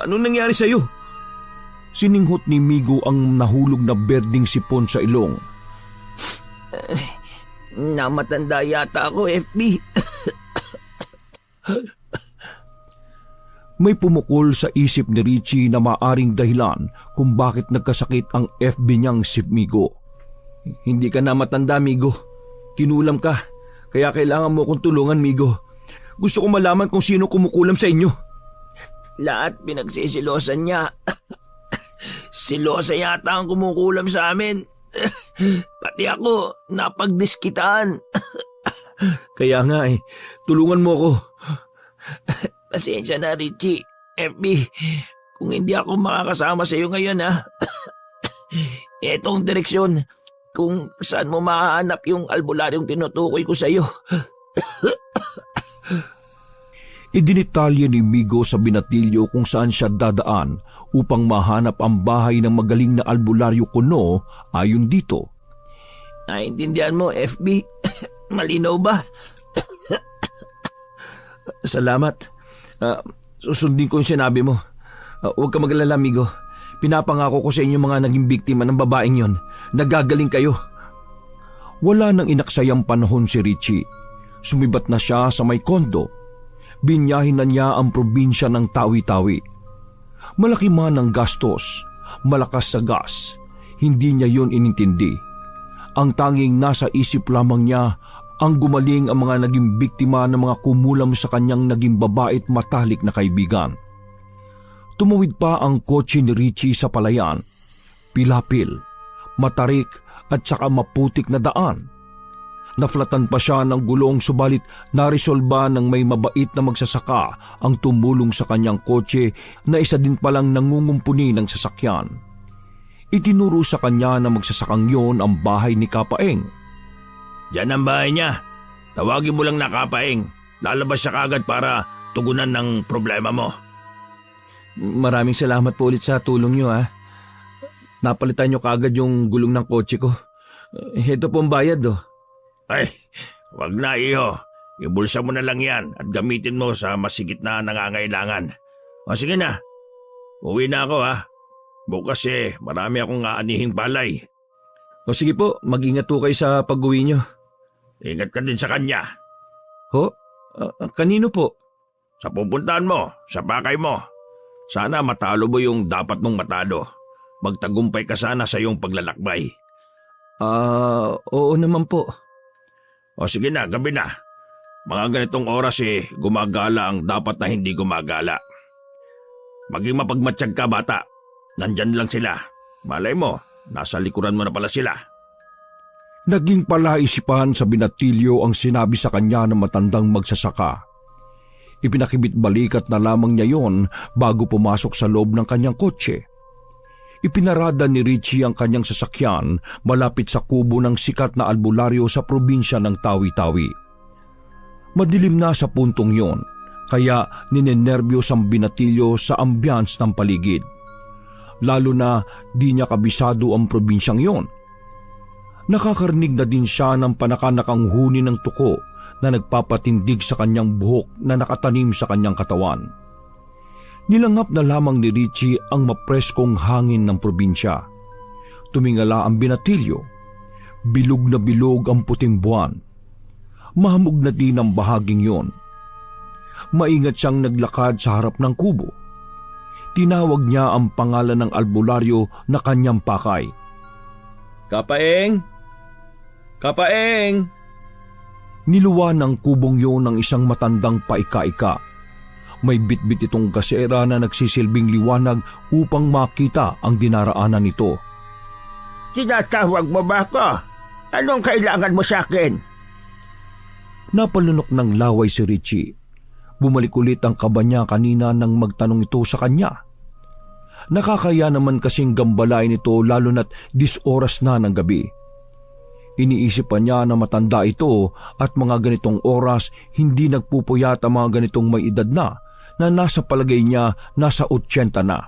anong nangyari sa'yo? Sininghot ni Migo ang nahulog na berding sipon sa ilong. Namatanda yata ako, FB. May pumukol sa isip ni Richie na maaring dahilan kung bakit nagkasakit ang FB niyang si Migo. Hindi ka na matanda, Migo. Kinulam ka, kaya kailangan mo akong tulungan, Migo. Gusto ko malaman kung sino kumukulam sa inyo. Lahat pinagsisilosan niya. Silosa yata ang kumukulam sa amin. Pati ako, napagdiskitaan. Kaya nga tulungan mo ako. Pasensya na, Richie. FB, kung hindi ako makakasama sa iyo ngayon, ha? Etong direksyon, kung saan mo mahanap yung albularyong tinutukoy ko sa iyo. Idinitalya ni Migo sa binatilyo kung saan siya dadaan upang mahanap ang bahay ng magaling na albularyo kuno ayon dito. Naintindihan mo, FB? Malinaw ba? Salamat. Susundin ko yung sinabi mo. Huwag ka mag-alala, Migo. Pinapangako ko sa inyo mga naging biktima ng babaeng yon. Nagagaling kayo. Wala nang inaksayang panahon si Richie. Sumibat na siya sa may kondo. Binyahin na niya ang probinsya ng Tawi-Tawi. Malaki man ang gastos, malakas sa gas. Hindi niya yun inintindi. Ang tanging nasa isip lamang niya ang gumaling ang mga naging biktima ng mga kumulam sa kanyang naging babait matalik na kaibigan. Tumawid pa ang kotse ni Richie sa palayan. pilapil, matarik at saka maputik na daan. Naflatan pa siya ng gulong subalit narisolba ng may mabait na magsasaka ang tumulong sa kanyang kotse na isa din palang nangungumpuni ng sasakyan. Itinuro sa kanya na magsasakang yon ang bahay ni Kapaeng. Diyan ang bahay niya. Tawagin mo lang na Kapaeng. Lalabas siya kagad para tugunan ng problema mo. Maraming salamat po ulit sa tulong niyo ha. Napalitan niyo kagad yung gulong ng kotse ko. Ito po ang bayad oh. Ay, wag na iho. Ibulsa mo na lang yan at gamitin mo sa masigit na nangangailangan. O sige na, uwi na ako ha. Bukas marami akong aanihing palay. O sige po, mag-ingat po kayo sa pag-uwi niyo. Ingat ka din sa kanya. Ho? Kanino po? Sa pupuntahan mo, sa pakay mo. Sana matalo mo yung dapat mong matalo. Magtagumpay ka sana sa iyong paglalakbay. Oo naman po. O sige na, gabi na. Mga ganitong oras gumagala ang dapat na hindi gumagala. Maging mapagmatsyag ka, bata. Nandyan lang sila. Malay mo, nasa likuran mo na pala sila. Naging palaisipan sa binatilyo ang sinabi sa kanya ng matandang magsasaka. Ipinakibit-balikat na lamang niya yon bago pumasok sa loob ng kanyang kotse. Ipinarada ni Richie ang kanyang sasakyan malapit sa kubo ng sikat na albularyo sa probinsya ng Tawi-Tawi. Madilim na sa puntong yon, kaya ninenerbiyos ang binatilyo sa ambiance ng paligid. Lalo na di niya kabisado ang probinsyang yon. Nakakarinig na din siya ng panakanakang huni ng tuko na nagpapatindig sa kanyang buhok na nakatanim sa kanyang katawan. Nilangap na lamang ni Richie ang mapreskong hangin ng probinsya. Tumingala ang binatilyo. Bilog na bilog ang puting buwan. Mahamog na din ang bahaging yon. Maingat siyang naglakad sa harap ng kubo. Tinawag niya ang pangalan ng albularyo na kanyang pakay. Kapaeng! Kapaeng! Niluwa ng kubong yon ng isang matandang paika-ika. May bitbit itong kasera na nagsisilbing liwanag upang makita ang dinaraanan nito. Tinatawag mo ba ako? Anong kailangan mo sa akin? Napalunok ng laway si Richie. Bumalik ulit ang kaba niya kanina nang magtanong ito sa kanya. Nakakaya naman kasing gambalain ito lalo na't 10 oras na ng gabi. Iniisip pa niya na matanda ito at mga ganitong oras hindi nagpupuyat ang mga ganitong may edad na nasa palagay niya nasa 80 na.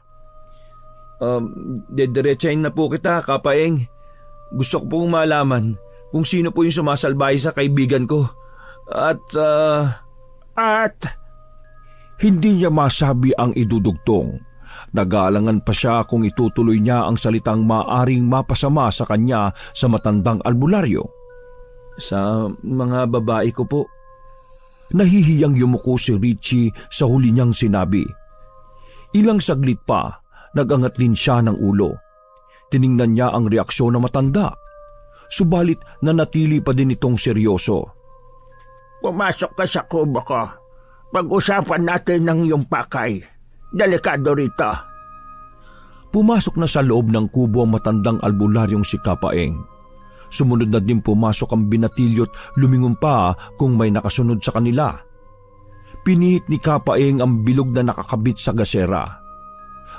Diretsahin na po kita, Kapaeng. Gusto ko pong malaman kung sino po yung sumasalbahe sa kaibigan ko. At hindi niya masabi ang idudugtong. Nag-aalangan pa siya kung itutuloy niya ang salitang maaring mapasama sa kanya sa matandang albularyo. Sa mga babae ko po. Nahihiyang yumuko si Richie sa huli niyang sinabi. Ilang saglit pa, nagangat din siya ng ulo. Tiningnan niya ang reaksyon ng matanda. Subalit nanatili pa din itong seryoso. Pumasok ka sa kubo ko. Pag-usapan natin ng iyong pakay. Delikado rito. Pumasok na sa loob ng kubo ang matandang albularyong si Kapaeng. Sumunod na din pumasok ang binatilyo't lumingon pa kung may nakasunod sa kanila. Pinihit ni Kapaeng ang bilog na nakakabit sa gasera.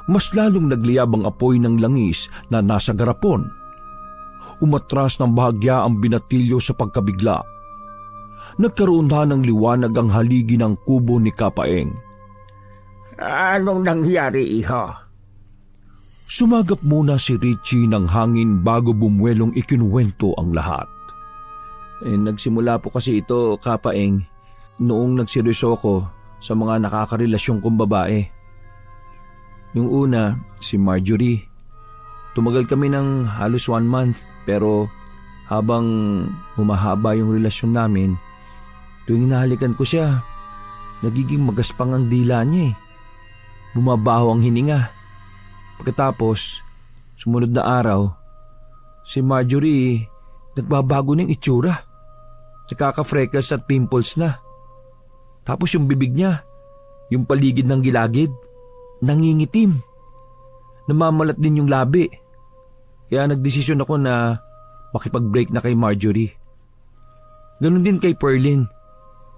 Mas lalong nagliyab ang apoy ng langis na nasa garapon. Umatras ng bahagya ang binatilyo sa pagkabigla. Nagkaroon na ng liwanag ang haligi ng kubo ni Kapaeng. Anong nangyari, iho? Sumagap muna si Richie ng hangin bago bumuelong ikinuwento ang lahat. Nagsimula po kasi ito, Kapaeng, noong nagseryoso ko sa mga nakakarelasyon kong babae. Yung una, si Marjorie. Tumagal kami ng halos 1 month pero habang humahaba yung relasyon namin, tuwing hinahalikan ko siya, nagiging magaspang ang dila niya. Bumabaho ang hininga. Pagkatapos, sumunod na araw, si Marjorie nagbabago ng itsura. Nakaka-freckles at pimples na. Tapos yung bibig niya, yung paligid ng gilagid, nangingitim. Namamalat din yung labi. Kaya nagdesisyon ako na makipag-break na kay Marjorie. Ganon din kay Perlin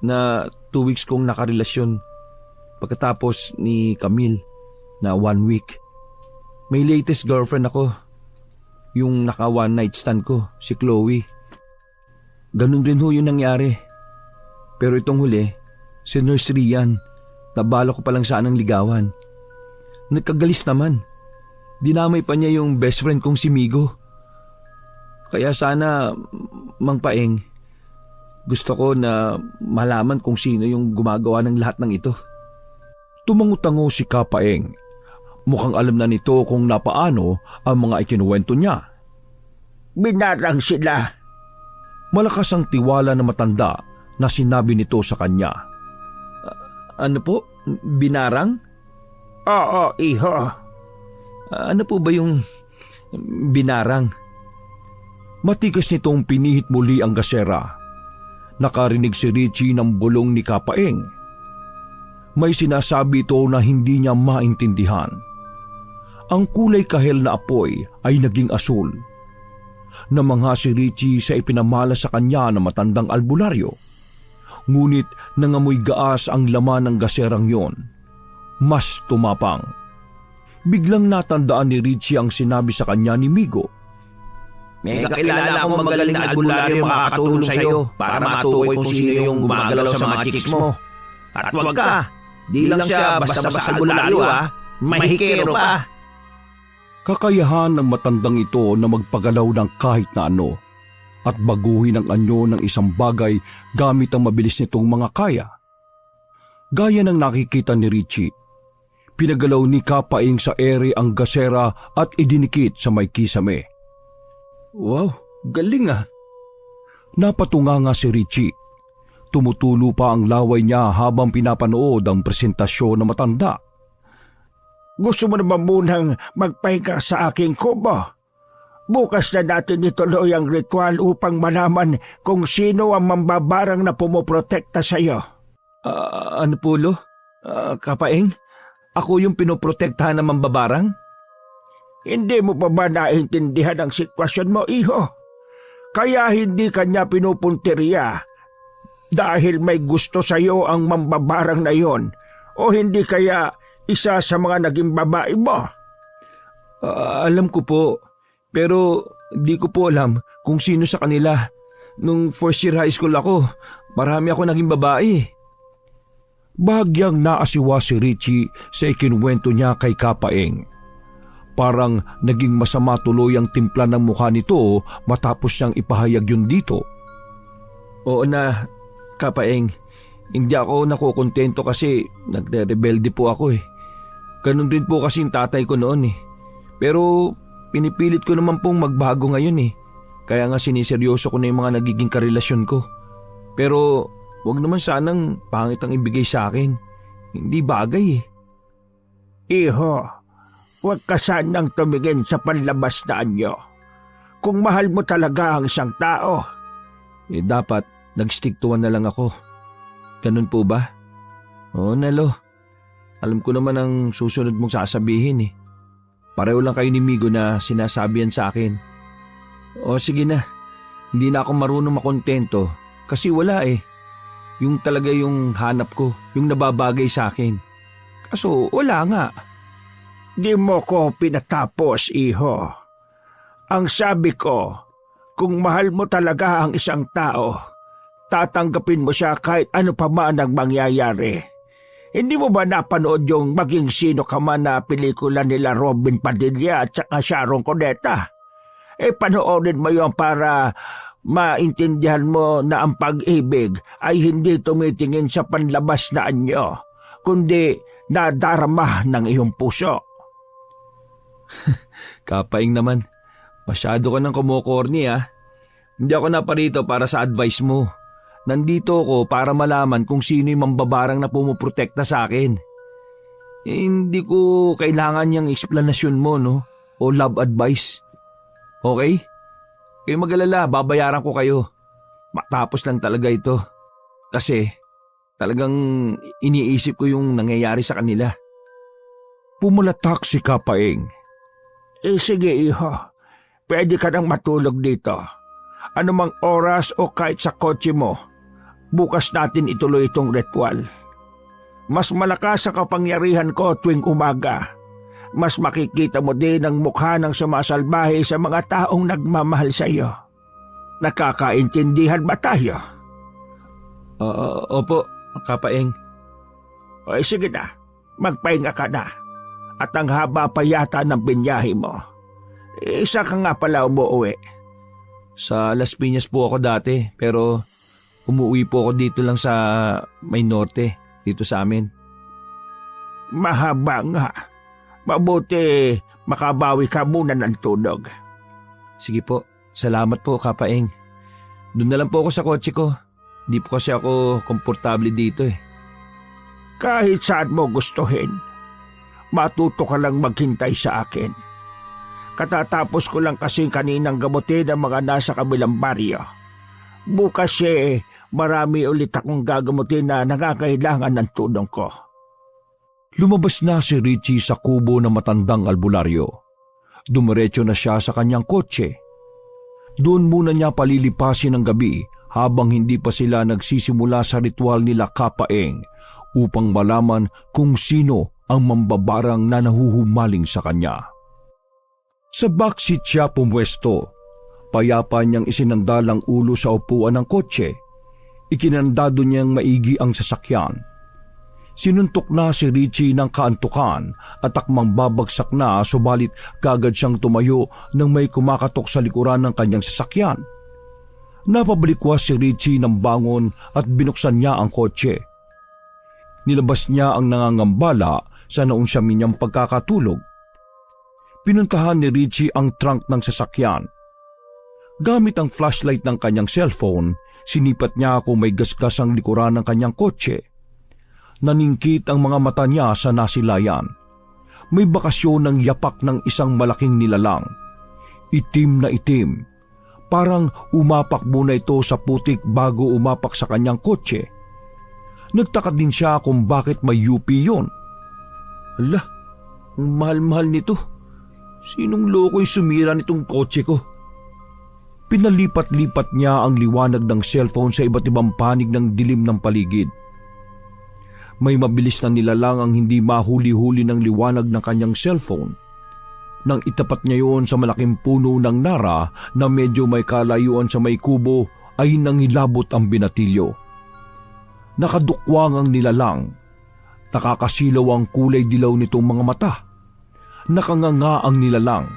na 2 weeks kong nakarelasyon pagkatapos ni Camille na 1 week. May latest girlfriend ako, yung naka one night stand ko, si Chloe. Ganon rin ho yung nangyari. Pero itong huli, si Nurse Rian, nabala ko palang sanang ligawan. Nagkagalis naman. Dinamay pa niya yung best friend kong si Migo. Kaya sana, Mang Paeng, gusto ko na malaman kung sino yung gumagawa ng lahat ng ito. Tumangutango si Kapaeng. Mukhang alam na nito kung napaano ang mga ikinuwento niya. Binarang sila. Malakas ang tiwala na matanda na sinabi nito sa kanya. Ano po? Binarang? Oo, iho. Ano po ba yung binarang? Matigas nitong pinihit muli ang gasera. Nakarinig si Richie ng bulong ni Kapaeng. May sinasabi ito na hindi niya maintindihan. Ang kulay kahel na apoy ay naging asul. Namangha si Richie sa ipinamala sa kanya na matandang albularyo. Ngunit nangamoy gaas ang laman ng gaserang yon. Mas tumapang. Biglang natandaan ni Richie ang sinabi sa kanya ni Migo. May kakilala akong magaling na albularyo makakatulong sa'yo para matukoy kung sino yung gumagalaw sa mga chicks mo. At wag ka, di lang siya basta-basta albularyo mahikero pa. Kakayahan ng matandang ito na magpagalaw ng kahit na ano at baguhin ang anyo ng isang bagay gamit ang mabilis nitong mga kaya. Gaya ng nakikita ni Richie, pinagalaw ni Kapaeng sa ere ang gasera at idinikit sa may kisame. Wow, galing ah. Napatunga nga si Richie. Tumutulo pa ang laway niya habang pinapanood ang presentasyon ng matanda. Gusto mo na ba munang magpahinga sa aking kubo? Bukas na natin ituloy ang ritual upang malaman kung sino ang mambabarang na pumoprotekta sa iyo. Ano po lo? Kapaeng? Ako yung pinoprotektahan ng mambabarang? Hindi mo pa ba naintindihan ang sitwasyon mo, iho? Kaya hindi kanya pinupunteriya dahil may gusto sa iyo ang mambabarang na yon o hindi kaya isa sa mga naging babae mo? Alam ko po, pero di ko po alam kung sino sa kanila. Nung first year high school ako, marami ako naging babae. Bahagyang naasiwa si Richie sa ikinuwento niya kay Kapaeng. Parang naging masama tuloy ang timpla ng mukha nito matapos niyang ipahayag yun dito. Oo na, Kapaeng. Hindi ako nakukontento kasi nagre-rebelde po ako eh. Ganun din po kasi yung tatay ko noon eh. Pero pinipilit ko naman pong magbago ngayon eh. Kaya nga siniseryoso ko na yung mga nagiging karelasyon ko. Pero wag naman sanang pangit ang ibigay sa akin. Hindi bagay eh. Iho, huwag ka sanang tumingin sa panlabas na anyo. Kung mahal mo talaga ang isang tao. Dapat nag-stick to one na lang ako. Ganun po ba? Oo na lo. Alam ko naman ang susunod mong sasabihin eh. Pareho lang kayo ni Migo na sinasabihan sa akin. O sige na, hindi na ako marunong makontento kasi wala eh. Yung talaga yung hanap ko, yung nababagay sa akin. Kaso wala nga. Di mo ko pinatapos, iho. Ang sabi ko, kung mahal mo talaga ang isang tao, tatanggapin mo siya kahit ano pa man ang mangyayari. Hindi mo ba napanood yung Maging Sino Ka Man na pelikula nila Robin Padilla at saka Sharon Cuneta? Panoorin mo yon para maintindihan mo na ang pag-ibig ay hindi tumitingin sa panlabas na anyo, kundi nadarama ng iyong puso. Kapaing naman, masyado ka nang kumukorni ah. Hindi ako naparito para sa advice mo. Nandito ako para malaman kung sino yung mambabarang na pumuprotekta sa akin. Hindi ko kailangan yung eksplanasyon mo, no? O love advice. Okay? Kayo mag-alala, babayaran ko kayo. Matapos lang talaga ito. Kasi talagang iniisip ko yung nangyayari sa kanila. Pumulatak si Kapaeng. Sige, iho. pwede ka nang matulog dito. Anumang oras o kahit sa kotse mo, bukas natin ituloy itong ritual. Mas malakas ang kapangyarihan ko tuwing umaga. Mas makikita mo din ang mukha ng sumasalbahe sa mga taong nagmamahal sa iyo. Nakakaintindihan ba tayo? Opo, Kapaeng. O sige na, magpahinga ka na. At ang haba pa yata ng binyahe mo. Isa ka nga pala umuwi. Sa Las Piñas po ako dati, pero umuwi po ako dito lang sa May Norte, dito sa amin. Mahaba nga. Mabuti makabawi ka muna ng tulog. Sige po, salamat po Kapaeng. Doon na lang po ako sa kotse ko. Hindi po kasi ako komportable dito eh. Kahit saan mo gustuhin, matuto ka lang maghintay sa akin. Katatapos ko lang kasi kaninang gamutin ang mga nasa kabilang baryo. Bukas marami ulit akong gagamutin na nangangailangan ng tulong ko. Lumabas na si Richie sa kubo ng matandang albularyo. Dumiretso na siya sa kanyang kotse. Doon muna niya palilipasin ang gabi habang hindi pa sila nagsisimula sa ritual nila Kapaeng upang malaman kung sino ang mambabarang na nahuhumaling sa kanya. Sa backseat siya pumwesto. Payapa niyang isinandal ang ulo sa upuan ng kotse. Ikinandado niyang maigi ang sasakyan. Sinuntok na si Richie ng kaantukan at akmang babagsak na subalit kagad siyang tumayo nang may kumakatok sa likuran ng kanyang sasakyan. Napabalikwas si Richie ng bangon at binuksan niya ang kotse. Nilabas niya ang nangangambala sa naunsyami niyang pagkakatulog. Pinuntahan ni Richie ang trunk ng sasakyan. Gamit ang flashlight ng kanyang cellphone, sinipat niya kung may gasgas ang likuran ng kanyang kotse. Naningkit ang mga mata niya sa nasilayan. May bakasyon ng yapak ng isang malaking nilalang. Itim na itim. Parang umapak muna ito sa putik bago umapak sa kanyang kotse. Nagtaka din siya kung bakit may UP yun. Ala, ang mahal-mahal nito. Sinong loko'y sumira nitong kotse ko? Pinalipat-lipat niya ang liwanag ng cellphone sa iba't ibang panig ng dilim ng paligid. May mabilis na nilalang ang hindi mahuli-huli ng liwanag ng kanyang cellphone. Nang itapat niya yon sa malaking puno ng nara na medyo may kalayuan sa may kubo ay nangilabot ang binatilyo. Nakadukwang ang nilalang. Nakakasilaw ang kulay dilaw nitong mga mata. Nakanganga ang nilalang.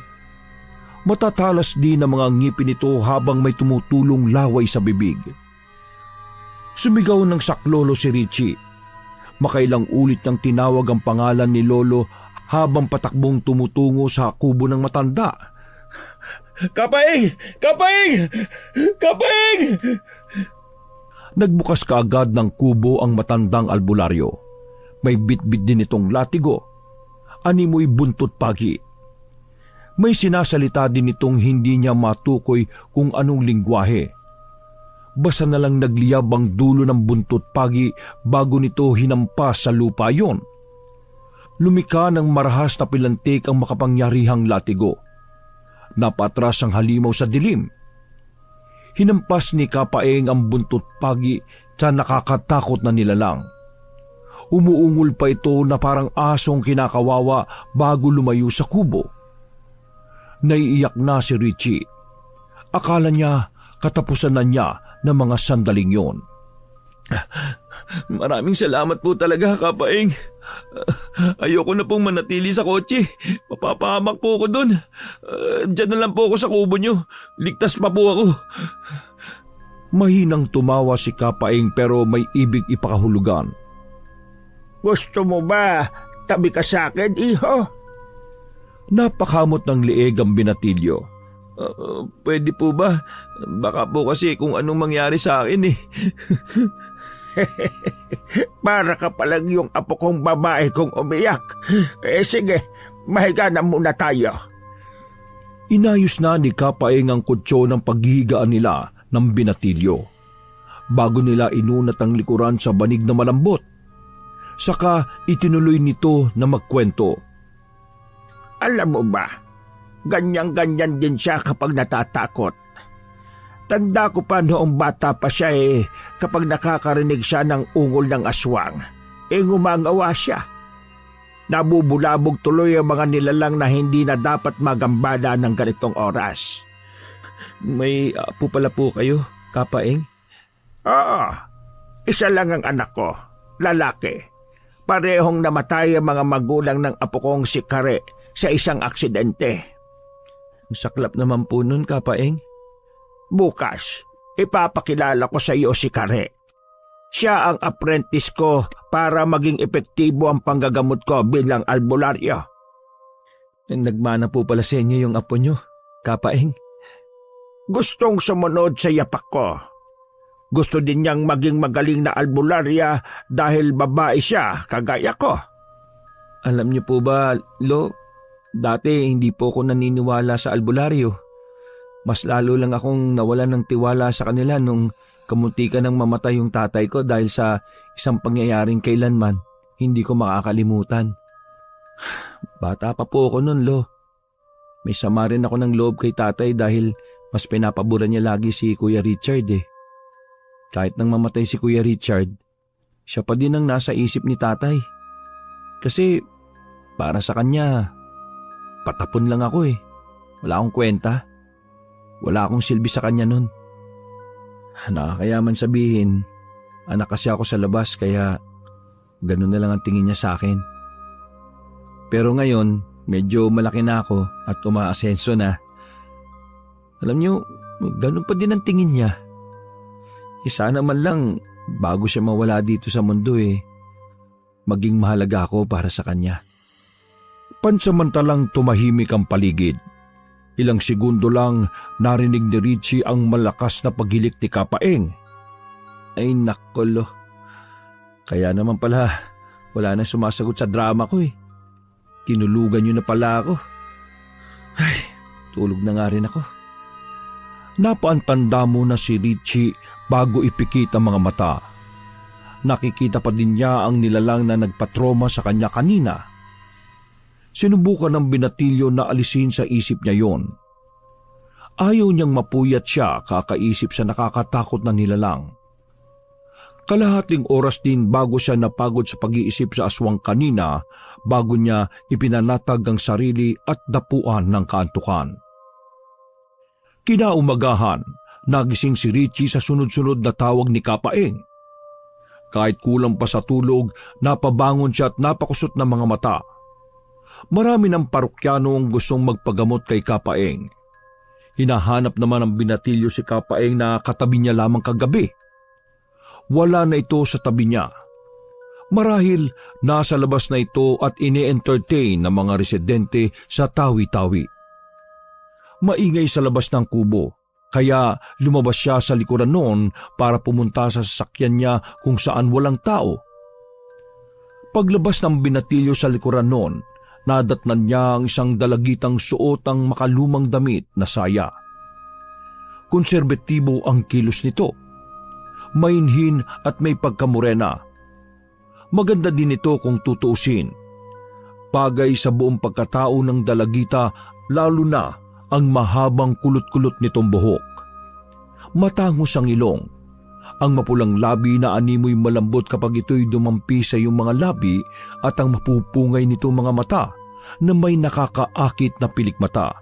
Matatalas din ang mga ngipin nito habang may tumutulong laway sa bibig. Sumigaw ng saklolo si Richie. Makailang ulit nang tinawag ang pangalan ni Lolo habang patakbong tumutungo sa kubo ng matanda. Kapaeng! Kapaeng! Kapaeng! Nagbukas kaagad ng kubo ang matandang albularyo. May bitbit din itong latigo. Animoy buntot pagi. May sinasalita din itong hindi niya matukoy kung anong lingwahe. Basta na lang nagliyab ang dulo ng buntot pagi bago nito hinampas sa lupa yon. Lumika ng marahas na pilantik ang makapangyarihang latigo. Napatras ang halimaw sa dilim. Hinampas ni Kapaeng ang buntot pagi sa nakakatakot na nilalang. Umuungol pa ito na parang asong kinakawawa bago lumayo sa kubo. Naiiyak na si Richie. Akala niya katapusan na niya ng mga sandaling yon. Maraming salamat po talaga, Kapaeng. Ayoko na pong manatili sa kotse. Mapapahamak po ako doon. Diyan na lang po ako sa kubo nyo. Ligtas pa po ako. Mahinang tumawa si Kapaeng pero may ibig ipakahulugan. Gusto mo ba tabi ka sa akin, iho? Napakamot ng lieg ang binatilyo. Pwede po ba? Baka po kasi kung anong mangyari sa akin eh. Para ka palang yung apo kong babae kong umiyak. Sige, mahiga na muna tayo. Inayos na ni Kapaeng ang kutso ng paghihigaan nila ng binatilyo. Bago nila inunat ang likuran sa banig na malambot. Saka itinuloy nito na magkwento. Alam mo ba, Ganyan-ganyan din siya kapag natatakot. Tanda ko pa noong bata pa siya kapag nakakarinig siya ng ungol ng aswang, ngumangawa siya. Nabubulabog tuloy ang mga nilalang na hindi na dapat magambala ng ganitong oras. May apo pala po kayo, Kapaeng? Oo, isa lang ang anak ko, lalaki. Parehong namatay ang mga magulang ng apo kong si Kare sa isang aksidente. Ang saklap naman po nun, Kapaeng. Bukas, ipapakilala ko sa iyo si Kare. Siya ang apprentice ko para maging epektibo ang panggagamot ko bilang albularyo. Nagmana po pala sa inyo yung apo nyo, Kapaeng. Gustong sumunod sa yapak ko. Gusto din niyang maging magaling na albularya dahil babae siya kagaya ko. Alam niyo po ba, Lo, dati hindi po ako naniniwala sa albularyo. Mas lalo lang akong nawalan ng tiwala sa kanila nung kamuntikan nang mamatay yung tatay ko dahil sa isang pangyayaring kailanman hindi ko makakalimutan. Bata pa po ako nun, Lo. May sama rin ako ng loob kay tatay dahil mas pinapabura niya lagi si Kuya Richard Kahit nang mamatay si Kuya Richard, siya pa din ang nasa isip ni tatay. Kasi para sa kanya, patapon lang ako Wala akong kwenta. Wala akong silbi sa kanya nun. Nakakayaman sabihin, anak kasi ako sa labas kaya ganun na lang ang tingin niya sa akin. Pero ngayon, medyo malaki na ako at umaasenso na. Alam niyo, ganun pa din ang tingin niya. Sana man lang, bago siya mawala dito sa mundo maging mahalaga ako para sa kanya. Pansamantalang tumahimik ang paligid. Ilang segundo lang narinig ni Richie ang malakas na paghilik ni Kapaeng. Ay nako, Lo. Kaya naman pala, wala na sumasagot sa drama ko Tinulugan niyo na pala ako. Ay, tulog na nga rin ako. Napaantanda mo na si Richie bago ipikit ang mga mata. Nakikita pa din niya ang nilalang na nagpatroma sa kanya kanina. Sinubukan ng binatilyo na alisin sa isip niya yon. Ayaw niyang mapuyat siya kakaisip sa nakakatakot na nilalang. Kalahating oras din bago siya napagod sa pag-iisip sa aswang kanina bago niya ipinanatag ang sarili at dapuan ng kaantukan. Kinaumagahan, nagising si Richie sa sunod-sunod na tawag ni Kapaeng. Kahit kulang pa sa tulog, napabangon siya at napakusot ng mga mata. Marami ng parokyano ang gustong magpagamot kay Kapaeng. Hinahanap naman ng binatilyo si Kapaeng na katabi niya lamang kagabi. Wala na ito sa tabi niya. Marahil nasa labas na ito at ine-entertain ng mga residente sa tawi-tawi. Maingay sa labas ng kubo, kaya lumabas siya sa likuran noon para pumunta sa sasakyan niya kung saan walang tao. Paglabas ng binatilyo sa likuran noon, nadatnan niya ang isang dalagitang suot ang makalumang damit na saya. Konserbatibo ang kilos nito. Mainhin at may pagkamorena. Maganda din ito kung tutuusin. Bagay sa buong pagkatao ng dalagita, lalo na ang mahabang kulot-kulot nitong buhok. Matangos ang ilong. Ang mapulang labi na animoy malambot kapag ito'y dumampi sa iyong mga labi at ang mapupungay nitong mga mata na may nakakaakit na pilikmata.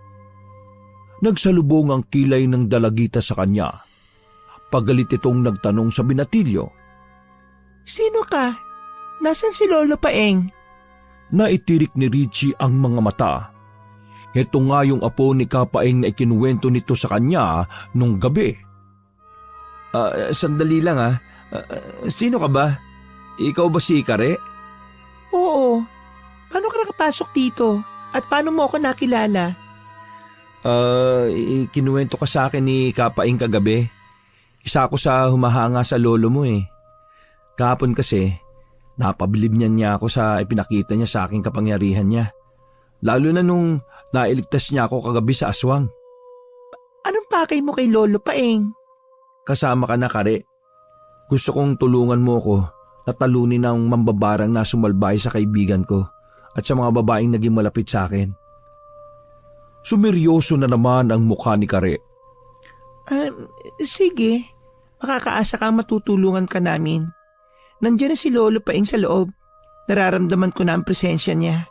Nagsalubong ang kilay ng dalagita sa kanya. Pagalit itong nagtanong sa binatilyo. Sino ka? Nasaan si Lolo Paeng? Naitirik ni Richie ang mga mata. Ito nga yung apo ni Kapaeng na ikinuwento nito sa kanya nung gabi. Sandali lang sino ka ba? Ikaw ba si Kare? Oo. Paano ka nakapasok dito? At paano mo ako nakilala? Kinuwento ka sa akin ni Kapaeng kagabi. Isa ako sa humahanga sa lolo mo Kahapon kasi, napabilib niya ako sa ipinakita niya sa aking kapangyarihan niya. Lalo na nung nailigtas niya ako kagabi sa aswang. Anong pakay mo kay Lolo Paeng? Kasama ka na, Kare. Gusto kong tulungan mo ko na talunin ang mambabarang na sumalbahay sa kaibigan ko at sa mga babaeng naging malapit sa akin. Sumeryoso na naman ang mukha ni Kare. Sige, makakaasa kang matutulungan ka namin. Nandiyan na si Lolo Paing sa loob. Nararamdaman ko na ang presensya niya.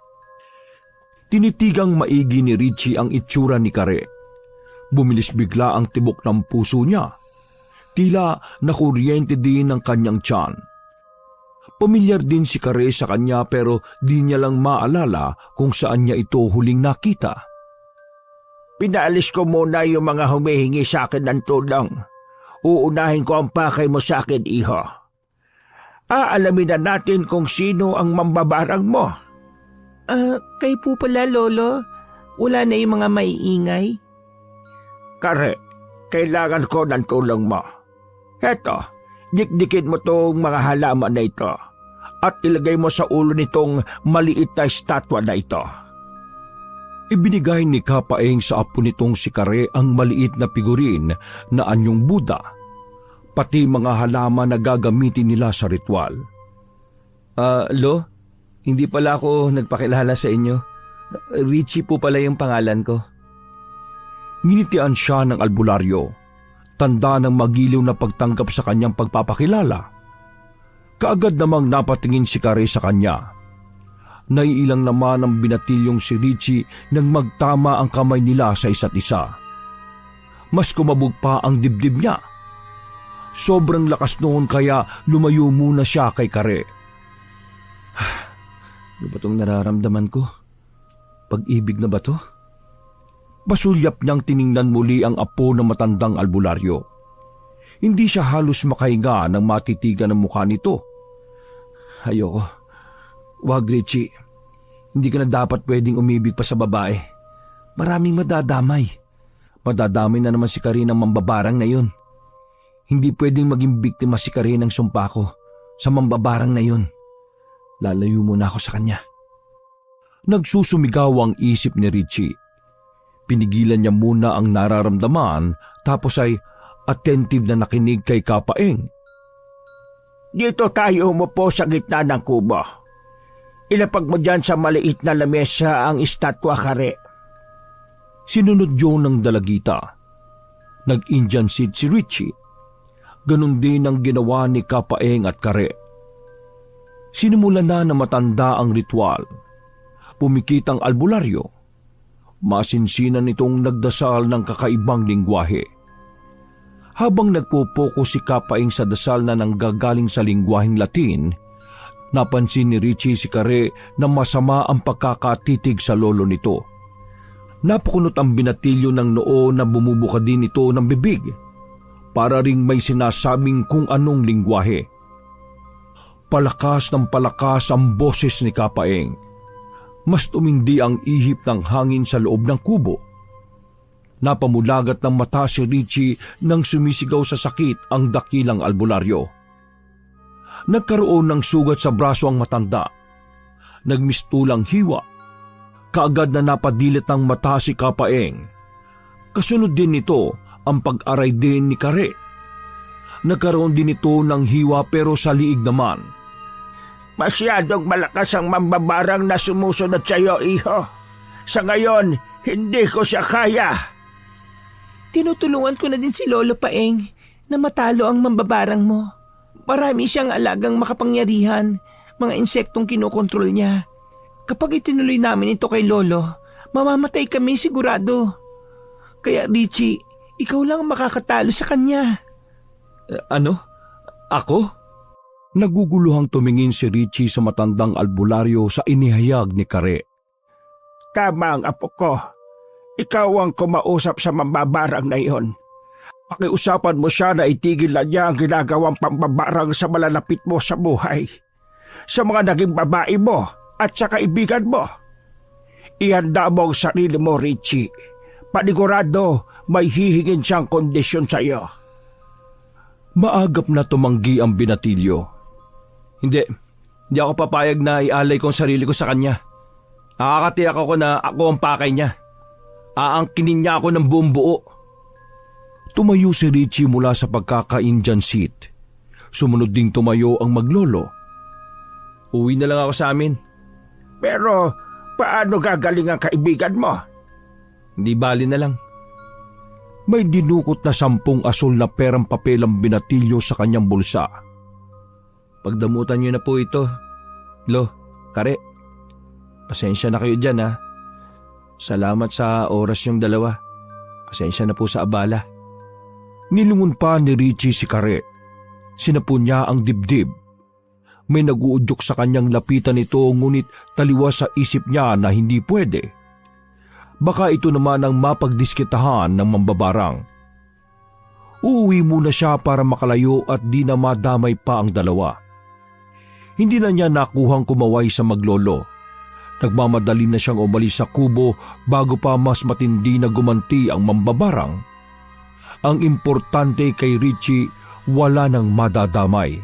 Tinitigang maigi ni Richie ang itsura ni Kare. Bumilis bigla ang tibok ng puso niya. Tila nakuryente din ang kanyang tiyan. Pamilyar din si Kare sa kanya pero di niya lang maalala kung saan niya ito huling nakita. Pinaalis ko muna yung mga humihingi sa akin ng tulong. Uunahin ko ang pakay mo sa akin, iho. Aalamin na natin kung sino ang mambabarang mo. Kayo po pala, Lolo. Wala na yung mga maiingay. Kare, kailangan ko ng tulong mo. Heto, dikdikin mo tong mga halaman na ito at ilagay mo sa ulo nitong maliit na estatwa na ito. Ibinigay ni Kapaeng sa apo nitong si Kare ang maliit na figurin na anyong Buddha, pati mga halaman na gagamitin nila sa ritual. Lo, hindi pala ako nagpakilala sa inyo. Richie po pala yung pangalan ko. Nginitian siya ng albularyo, tanda ng magiliw na pagtanggap sa kanyang pagpapakilala. Kaagad namang napatingin si Kare sa kanya. Naiilang naman ang binatilyong si Richie nang magtama ang kamay nila sa isa't isa. Mas kumabog pa ang dibdib niya. Sobrang lakas noon kaya lumayo muna siya kay Kare. Ano ba itong nararamdaman ko? Pag-ibig na ba to? Basulyap niyang tiningnan muli ang apo ng matandang albularyo. Hindi siya halos makahinga nang matitigan ang mukha nito. Ayoko. Wag, Richie. Hindi ka na dapat pwedeng umibig pa sa babae. Maraming madadamay. Madadamay na naman si Karina ng mambabarang na yun. Hindi pwedeng maging biktima si Karina ng sumpa ko sa mambabarang na yun. Lalayo muna ako sa kanya. Nagsusumigaw ang isip ni Richie. Pinigilan niya muna ang nararamdaman tapos ay attentive na nakinig kay Kapaeng. Dito tayo umupo sa gitna ng kubo. Ilapag mo dyan sa maliit na lamesa ang estatwa, Kare. Sinunod yun ng dalagita. Nag-Indian seat si Richie. Ganon din ang ginawa ni Kapaeng at Kare. Sinimulan na matanda ang ritual. Pumikit ang albularyo. Masinsinan itong nagdasal ng kakaibang lingwahe. Habang nagpo-focus si Kapaeng sa dasal na nanggagaling sa lingwaheng Latin, napansin ni Richie si Kare na masama ang pagkakatitig sa lolo nito. Napakunot ang binatilyo ng noo na bumubuka din ito ng bibig, para ring may sinasabing kung anong lingwahe. Palakas ng palakas ang boses ni Kapaeng. Mas tumindi ang ihip ng hangin sa loob ng kubo. Napamulagat ng mata si Richie nang sumisigaw sa sakit ang dakilang albularyo. Nagkaroon ng sugat sa braso ang matanda. Nagmistulang hiwa. Kaagad na napadilit ng mata si Kapaeng. Kasunod din nito ang pag-aray din ni Kare. Nagkaroon din ito ng hiwa pero sa liig naman. Masyadong malakas ang mambabarang na sumusunod sa iyo, iho. Sa ngayon, hindi ko siya kaya. Tinutulungan ko na din si Lolo Paeng na matalo ang mambabarang mo. Marami siyang alagang makapangyarihan, mga insektong kinokontrol niya. Kapag itinuloy namin ito kay Lolo, mamamatay kami sigurado. Kaya Richie, ikaw lang ang makakatalo sa kanya. Ano? Ako? Naguguluhang tumingin si Richie sa matandang albularyo sa inihayag ni Kare. Tama ang apo ko. Ikaw ang kumausap sa mambabarang na iyon. Pakiusapan mo siya na itigil na niya ang ginagawang pambabarang sa malalapit mo sa buhay. Sa mga naging babae mo at sa kaibigan mo. Ihanda mo ang sarili mo, Richie. Panigurado may hihingin siyang kondisyon sa iyo. Maagap na tumanggi ang binatilyo. Hindi ako papayag na ialay ko ang sarili ko sa kanya. Nakakatiyak ako na ako ang pakay niya. Aangkinin niya ako ng buong buo. Tumayo si Richie mula sa pagkaka-Indian seat. Sumunod ding tumayo ang maglolo. Uwi na lang ako sa amin. Pero paano gagaling ang kaibigan mo? Hindi bali na lang. May dinukot na 10 asul na perang papel ang binatilyo sa kanyang bulsa. Pagdamutan niyo na po ito. Lo, Kare, pasensya na kayo dyan ha. Salamat sa oras yung dalawa. Pasensya na po sa abala. Nilungon pa ni Richie si Kare. Sinapo niya ang dibdib. May naguudyok sa kanyang lapitan ito ngunit taliwas sa isip niya na hindi pwede. Baka ito naman ang mapagdiskitahan ng mambabarang. Uuwi muna siya para makalayo at di na madamay pa ang dalawa. Hindi na niya nakuhang kumaway sa maglolo. Nagmamadali na siyang umalis sa kubo bago pa mas matindi na gumanti ang mambabarang. Ang importante kay Richie, wala nang madadamay.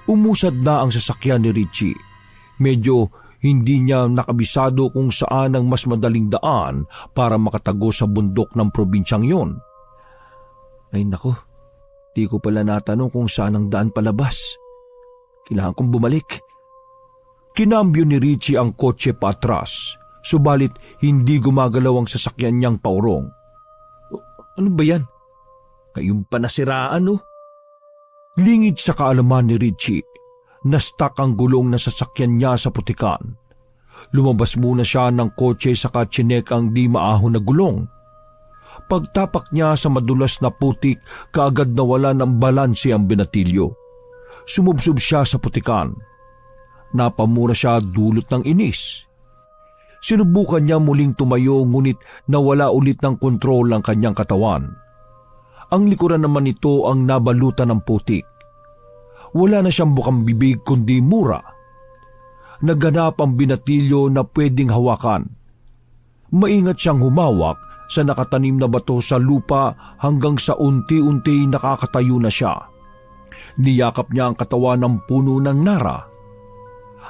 Umusad na ang sasakyan ni Richie. Medyo hindi niya nakabisado kung saan ang mas madaling daan para makatago sa bundok ng probinsyang yon. Ay nako, di ko pala natanong kung saan ang daan palabas. Kailangan kong bumalik. Kinambyo ni Richie ang kotse patras, subalit hindi gumagalaw ang sasakyan niyang paurong. Ano ba yan? Kayong panasiraan no? Lingid sa kaalaman ni Richie, na-stuck ang gulong na sasakyan niya sa putikan. Lumabas muna siya ng kotse saka tsinek ang di maahon na gulong. Pagtapak niya sa madulas na putik, kaagad nawala ng balanse ang binatilyo. Sumubsob siya sa putikan. Napamura siya dulot ng inis. Sinubukan niya muling tumayo ngunit nawala ulit ng kontrol ang kanyang katawan. Ang likuran naman nito ang nabalutan ng putik. Wala na siyang bukang bibig kundi mura. Naganap ang binatilyo na pwedeng hawakan. Maingat siyang humawak sa nakatanim na bato sa lupa hanggang sa unti-unti nakakatayo na siya. Niyakap niya ang katawan ng puno ng nara.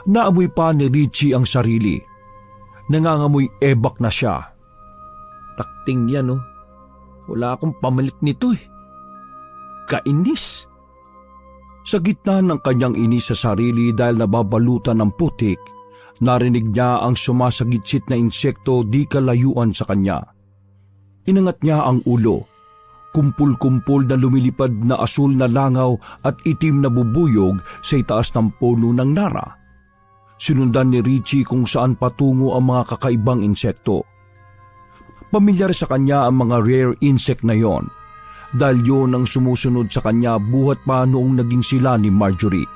Naamoy pa ni Richie ang sarili. Nangangamoy ebak na siya. Takting yan oh. Wala akong pamalit nito eh. Kainis. Sa gitna ng kanyang inis sa sarili dahil nababalutan ng putik, narinig niya ang sumasagitsit na insekto di kalayuan sa kanya. Inangat niya ang ulo. Kumpul-kumpul na lumilipad na asul na langaw at itim na bubuyog sa itaas ng puno ng nara. Sinundan ni Richie kung saan patungo ang mga kakaibang insekto. Pamilyar sa kanya ang mga rare insect na yon, dahil yun ang sumusunod sa kanya buhat pa noong naging sila ni Marjorie.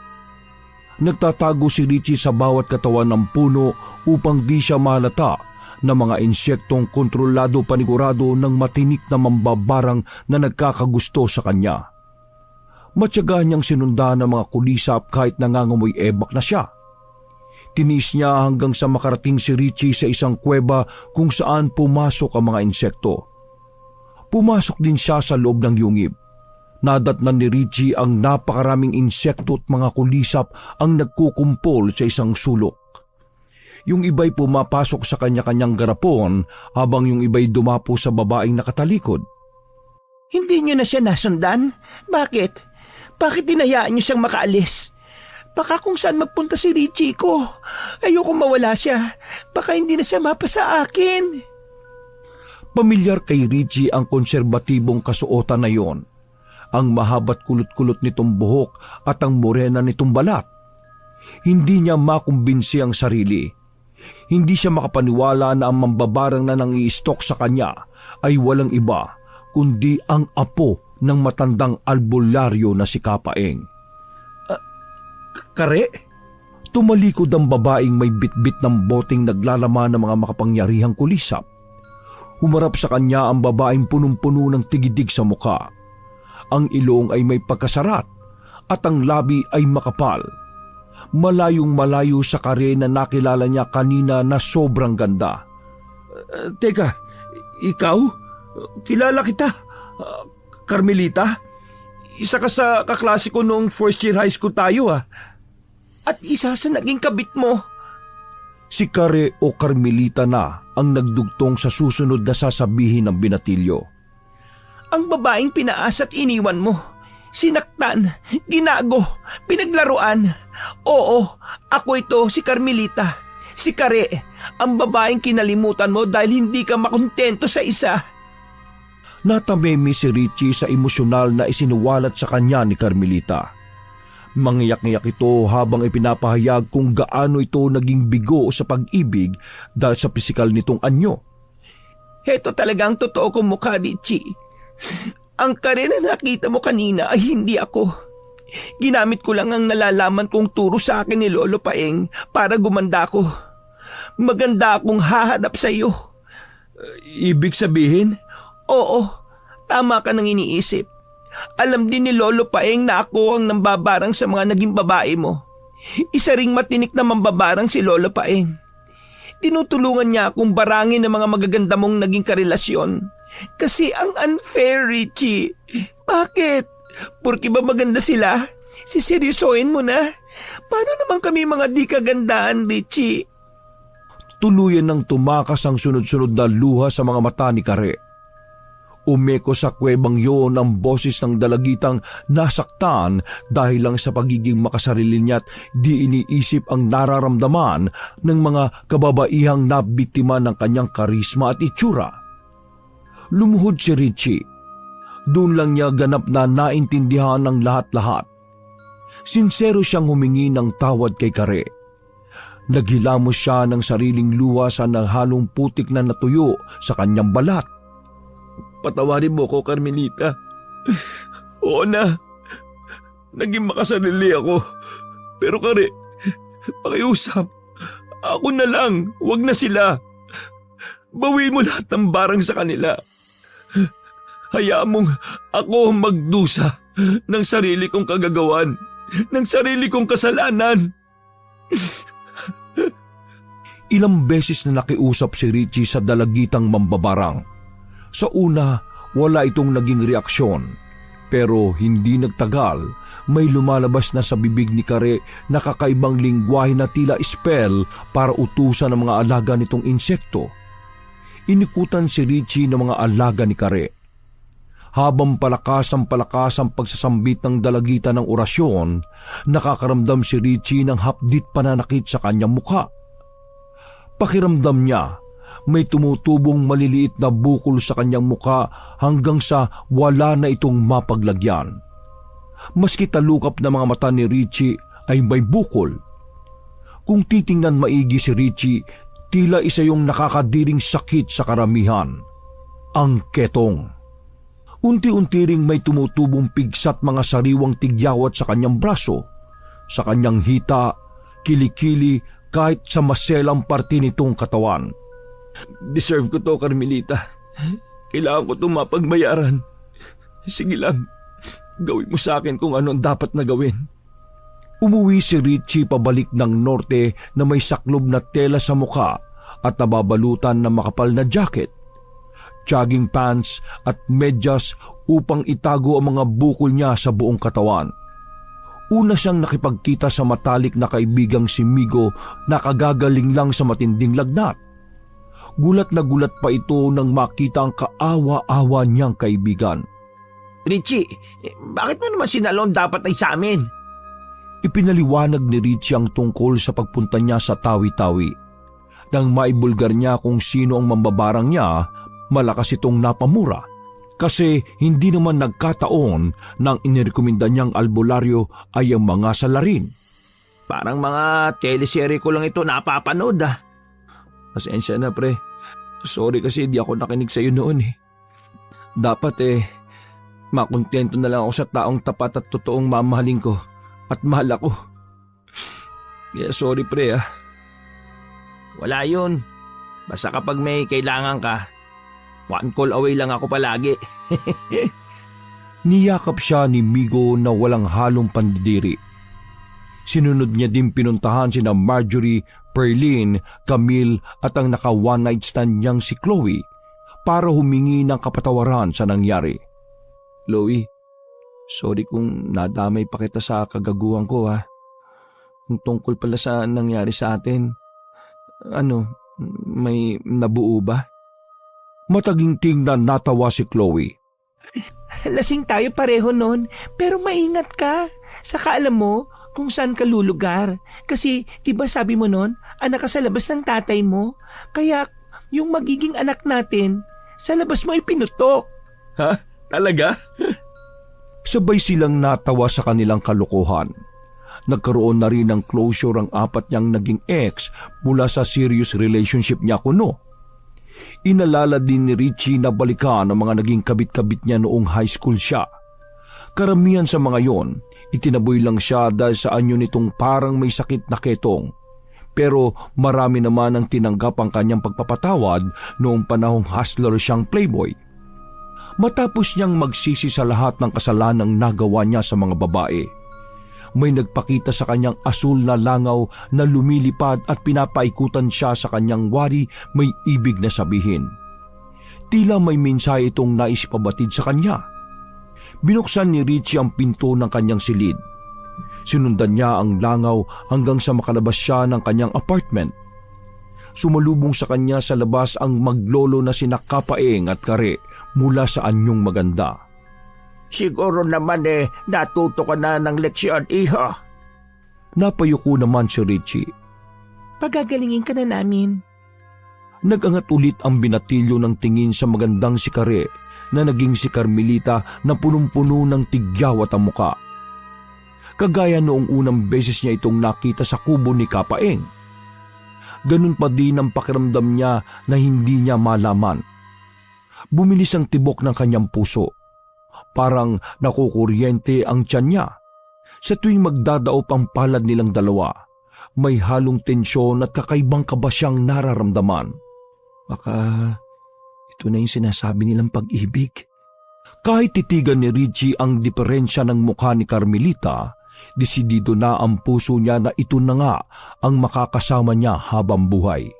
Nagtatago si Richie sa bawat katawan ng puno upang di siya mahalata na mga insektong kontrolado panigurado ng matinik na mambabarang na nagkakagusto sa kanya. Matyaga niyang sinundan ng mga kulisap kahit nangangamoy ebak na siya. Tinis niya hanggang sa makarating si Richie sa isang kuweba kung saan pumasok ang mga insekto. Pumasok din siya sa loob ng yungib. Nadatnan ni Richie ang napakaraming insekto at mga kulisap ang nagkukumpol sa isang sulok. Yung iba'y pumapasok sa kanya-kanyang garapon habang yung iba'y dumapo sa babaeng nakatalikod. Hindi niyo na siya nasundan? Bakit? Bakit dinayaan niyo siyang makaalis? Baka kung saan magpunta si Richie ko. Ayoko mawala siya. Baka hindi na siya mapasa akin. Pamilyar kay Richie ang konserbatibong kasuotan na yon. Ang mahabat kulot-kulot nitong buhok at ang morena nitong balat. Hindi niya makumbinsi ang sarili. Hindi siya makapaniwala na ang mambabarang na nang-i-stalk sa kanya ay walang iba kundi ang apo ng matandang albularyo na si Kapaeng. Kare? Tumalikod ang babaeng may bitbit ng boteng naglalaman ng mga makapangyarihang kulisap. Humarap sa kanya ang babaeng punong-puno ng tigidig sa muka. Ang ilong ay may pagkasarat at ang labi ay makapal. Malayong malayo sa Kare na nakilala niya kanina na sobrang ganda. Teka, ikaw? Kilala kita? Carmelita? Isa ka sa kaklase ko noong first year high school tayo ah. At isa sa naging kabit mo. Si Kare o Carmelita na ang nagdugtong sa susunod na sasabihin ng binatilyo. Ang babaeng pinaas at iniwan mo. Sinaktan, ginago, pinaglaruan. Oo, ako ito si Carmelita. Si Kare, ang babaeng kinalimutan mo dahil hindi ka makontento sa isa. Natamemi si Richie sa emosyonal na isinuwalat sa kanya ni Carmelita. Mangiyak-ngiyak ito habang ipinapahayag kung gaano ito naging bigo sa pag-ibig dahil sa pisikal nitong anyo. Heto talaga ang totoo kong mukha, Richie. Ang Kare na nakita mo kanina ay hindi ako. Ginamit ko lang ang nalalaman kong turo sa akin ni Lolo Paeng para gumanda ko. Maganda akong hahanap sa iyo. Ibig sabihin? Oo, tama ka nang iniisip. Alam din ni Lolo Paeng na ako ang nambabarang sa mga naging babae mo. Isa ring matinik na mambabarang si Lolo Paeng. Tinutulungan niya akong barangin ng mga magaganda mong naging karelasyon. Kasi ang unfair, Richie. Bakit? Porke ba maganda sila? Siseryosohin mo na? Paano naman kami mga di kagandaan, Richie? Tuluyan ng tumakas ang sunod-sunod na luha sa mga mata ni Kare. Umeko sa kwebang yon ang boses ng dalagitang nasaktan dahil lang sa pagiging makasarili niya at di iniisip ang nararamdaman ng mga kababaihang nabiktima ng kanyang karisma at itsura. Lumuhod si Richie. Doon lang niya ganap na naintindihan ng lahat-lahat. Sinsero siyang humingi ng tawad kay Kare. Naghilamos siya ng sariling luha sa nanghalong putik na natuyo sa kanyang balat. Patawarin mo ko, Carmelita. Oo na. Naging makasarili ako. Pero Kare, pakiusap. Ako na lang, wag na sila. Bawiin mo lahat ng barang sa kanila. Hayaan mong ako magdusa ng sarili kong kagagawan, ng sarili kong kasalanan. Ilang beses na nakiusap si Richie sa dalagitang mambabarang. Sa una, wala itong naging reaksyon. Pero hindi nagtagal, may lumalabas na sa bibig ni Kare na kakaibang lingwahe na tila spell para utusan ng mga alaga nitong insekto. Inikutan si Richie ng mga alaga ni Kare. Habang palakas ang pagsasambit ng dalagitan ng orasyon, nakakaramdam si Richie ng hapdit pananakit sa kanyang mukha. Pakiramdam niya, may tumutubong maliliit na bukol sa kanyang mukha hanggang sa wala na itong mapaglagyan. Maski talukap na mga mata ni Richie ay may bukol. Kung titingnan maigi si Richie, tila isa yung nakakadiring sakit sa karamihan. Ang ketong. Unti-unti ring may tumutubong pigsat mga sariwang tigyawat sa kanyang braso, sa kanyang hita, kilikili kahit sa maselang parte nitong katawan. Deserve ko to, Carmelita. Kailangan ko itong mapagbayaran. Sige lang, gawin mo sa akin kung ano ang dapat na gawin. Umuwi si Richie pabalik ng norte na may saklob na tela sa mukha at nababalutan ng makapal na jacket, jogging pants at medyas upang itago ang mga bukol niya sa buong katawan. Una siyang nakipagkita sa matalik na kaibigang si Migo na kagagaling lang sa matinding lagnat. Gulat na gulat pa ito nang makita ang kaawa-awa niyang kaibigan. Richie, bakit mo naman sinalon dapat ay sa amin? Ipinaliwanag ni Richie ang tungkol sa pagpunta niya sa Tawi-Tawi. Nang maibulgar niya kung sino ang mambabarang niya, malakas itong napamura. Kasi hindi naman nagkataon nang inirekomenda niyang albularyo ay ang mga salarin. Parang mga teleserye ko lang ito napapanood ah. Pasensya na, pre. Sorry kasi di ako nakinig sa'yo noon eh. Dapat makontento na lang ako sa taong tapat at totoong mamahalin ko at mahal ako. Kaya sorry, pre ah. Wala yun. Basta kapag may kailangan ka, one call away lang ako palagi. Niyakap siya ni Migo na walang halong pandidiri. Sinunod niya din pinuntahan sina Marjorie, Perlin, Camille at ang naka-one night stand niyang si Chloe para humingi ng kapatawaran sa nangyari. Chloe, sorry kung nadamay pa kita sa kagaguhan ko ha. Kung tungkol pala sa nangyari sa atin, may nabuo ba? Mataginting na natawa si Chloe. Lasing tayo pareho noon, pero maingat ka. Saka alam mo, kung saan ka lulugar. Kasi, di ba sabi mo nun, anak ka sa labas ng tatay mo? Kaya, yung magiging anak natin, sa labas mo ipinutok. Ha? Talaga? Sabay silang natawa sa kanilang kalokohan. Nagkaroon na rin ng closure ang apat niyang naging ex mula sa serious relationship niya kuno. Inalala din ni Richie na balikan ang mga naging kabit-kabit niya noong high school siya. Karamihan sa mga yon, itinaboy lang siya dahil sa anyo nitong parang may sakit na ketong. Pero marami naman ang tinanggap ang kanyang pagpapatawad noong panahong hustler siyang playboy. Matapos niyang magsisi sa lahat ng kasalanang nagawa niya sa mga babae, may nagpakita sa kanyang asul na langaw na lumilipad at pinapaikutan siya sa kanyang wari may ibig na sabihin. Tila may mensahe itong nais ipabatid sa kanya. Binuksan ni Richie ang pinto ng kanyang silid. Sinundan niya ang langaw hanggang sa makalabas siya ng kanyang apartment. Sumalubong sa kanya sa labas ang maglolo na sina Kapaeng at Kare mula sa anyong maganda. Siguro naman natuto ka na ng leksyon, iho. Napayuko naman si Richie. Pagagalingin ka na namin. Nagangat ulit ang binatilyo ng tingin sa magandang si Kare na naging si Carmelita na punong-puno ng tigyawat ang muka. Kagaya noong unang beses niya itong nakita sa kubo ni Kapaeng. Ganun pa din ang pakiramdam niya na hindi niya malaman. Bumilis ang tibok ng kanyang puso. Parang nakukuryente ang tiyan niya. Sa tuwing magdadaop ang palad nilang dalawa, may halong tensyon at kakaibang kaba siyang nararamdaman. Baka ito na yung sinasabi nilang pag-ibig. Kahit titigan ni Richie ang diferensya ng mukha ni Carmelita, desidido na ang puso niya na ito na nga ang makakasama niya habang buhay.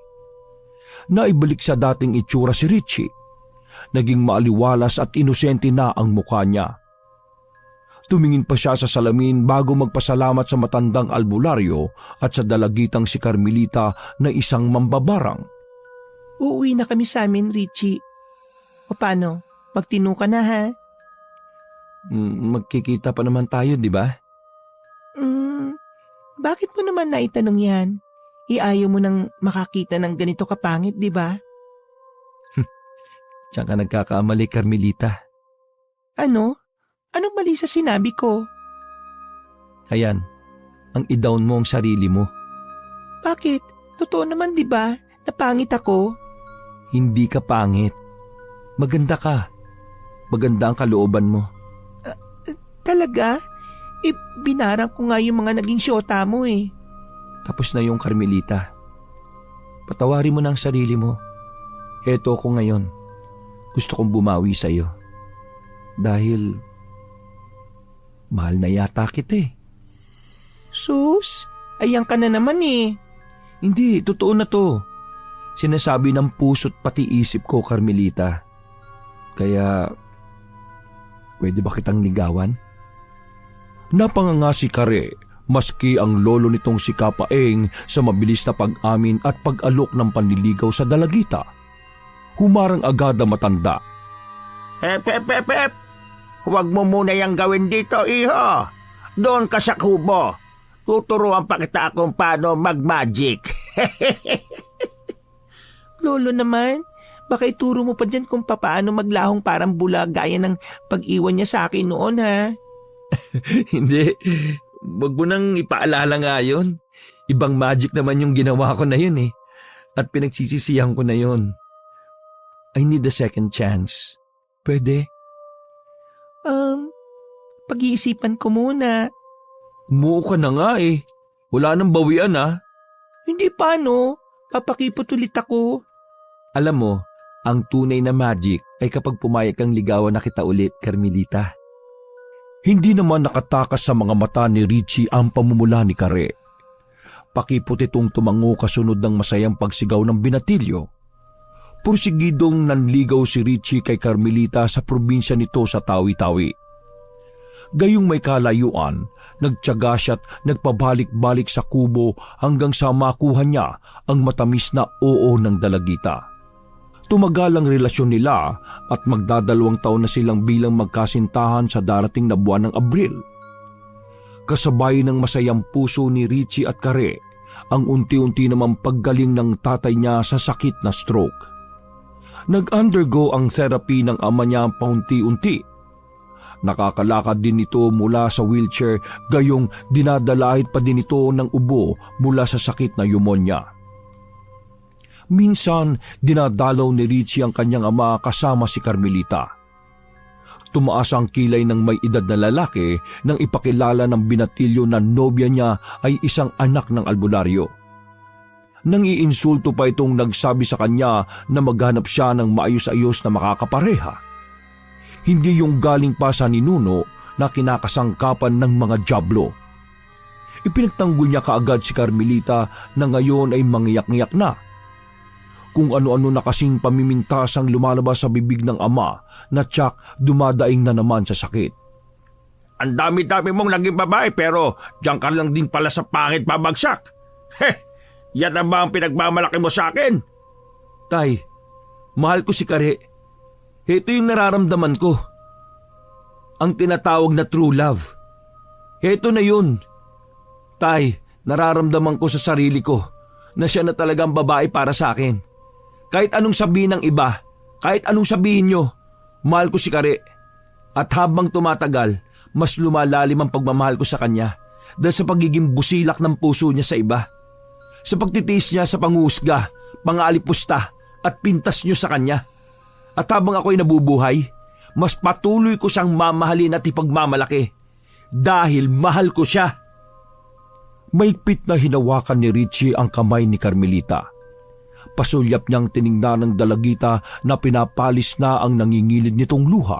Naibalik sa dating itsura si Richie. Naging maaliwalas at inosente na ang mukha niya. Tumingin pa siya sa salamin bago magpasalamat sa matandang albularyo at sa dalagitang si Carmelita na isang mambabarang. Uuwi na kami sa amin, Richie. O paano? Magtino ka na, ha? Magkikita pa naman tayo, di ba? Bakit mo naman naitanong yan? Iayaw mo nang makakita ng ganito kapangit, di ba? Diyan ka nagkakamali, Carmelita. Ano? Anong mali sa sinabi ko? Ayan, ang i-down mo ang sarili mo. Bakit? Totoo naman, di ba? Napangit ako. Hindi ka pangit. Maganda ka. Maganda ang kalooban mo. Talaga? Binarang ko nga yung mga naging syota mo eh. Tapos na yung Carmelita. Patawarin mo na ang sarili mo. Eto ako ngayon. Gusto kong bumawi sa'yo. Dahil mahal na yata kita eh. Sus, ayan ka na naman eh. Hindi, totoo na to. Sinasabi ng puso't pati isip ko, Carmelita. Kaya, pwede ba kitang ligawan? Napanganga si Kare, maski ang lolo nitong si Kapaeng sa mabilis na pag-amin at pag-alok ng panliligaw sa dalagita. Humarang agad ang matanda. Hep. Huwag mo muna yung gawin dito, iho. Doon ka sa kubo. Tuturuan pa kita kung paano mag-magic. Lolo naman, baka ituro mo pa dyan kung paano maglahong parang bula gaya ng pag-iwan niya sa akin noon, ha? Hindi. Wag mo nang ipaalala nga yun. Ibang magic naman yung ginawa ko na yun eh. At pinagsisisihan ko na yun. I need a second chance. Pwede? Pag-iisipan ko muna. Umuo ka na nga eh. Wala nang bawian ah. Hindi pa, no? Papakipot ulit ako. Alam mo, ang tunay na magic ay kapag pumayag kang ligawan na kita ulit, Carmelita. Hindi naman nakatakas sa mga mata ni Richie ang pamumula ni Kare. Pakipot itong tumango kasunod ng masayang pagsigaw ng binatilyo. Pursigidong nanligaw si Richie kay Carmelita sa probinsya nito sa Tawi-Tawi. Gayong may kalayuan, nagtiyaga siya't nagpabalik-balik sa kubo hanggang sa makuha niya ang matamis na oo ng dalagita. Tumagal ang relasyon nila at magdadalawang taon na silang bilang magkasintahan sa darating na buwan ng Abril. kasabay ng masayang puso ni Richie at Kare ang unti-unti namang paggaling ng tatay niya sa sakit na stroke. Nag-undergo ang therapy ng ama niya paunti-unti. Nakakalakad din ito mula sa wheelchair, gayong dinadalahit pa din ito ng ubo mula sa sakit na pneumonia. Minsan, dinadalaw ni Richie ang kanyang ama kasama si Carmelita. Tumaas ang kilay ng may edad na lalaki nang ipakilala ng binatilyo na nobya niya ay isang anak ng albularyo. Nang iinsulto pa itong nagsabi sa kanya na maghanap siya ng maayos-ayos na makakapareha. Hindi yung galing pa sa ninuno na kinakasangkapan ng mga jablo. Ipinagtanggol niya kaagad si Carmelita na ngayon ay mangyak-ngyak na. Kung ano-ano na kasing pamimintas ang lumalabas sa bibig ng ama na tsak dumadaing na naman sa sakit. Ang dami-dami mong naging babae pero diyan ka lang din pala sa pangit babagsak. Yan na ba ang pinagmamalaki mo sa akin? Tay, mahal ko si Kare. Ito yung nararamdaman ko. Ang tinatawag na true love. Ito na yun. Tay, nararamdaman ko sa sarili ko na siya na talagang babae para sa akin. Kahit anong sabihin ng iba, kahit anong sabihin nyo, mahal ko si Kare. At habang tumatagal, mas lumalalim ang pagmamahal ko sa kanya dahil sa pagiging busilak ng puso niya sa iba. Sa pagtitiis niya sa pangusga, pangalipusta at pintas niyo sa kanya. At habang ako'y nabubuhay, mas patuloy ko siyang mamahalin at ipagmamalaki dahil mahal ko siya. Maigpit na hinawakan ni Richie ang kamay ni Carmelita. Pasulyap niyang tiningnan ng dalagita na pinapalis na ang nangingilid nitong luha.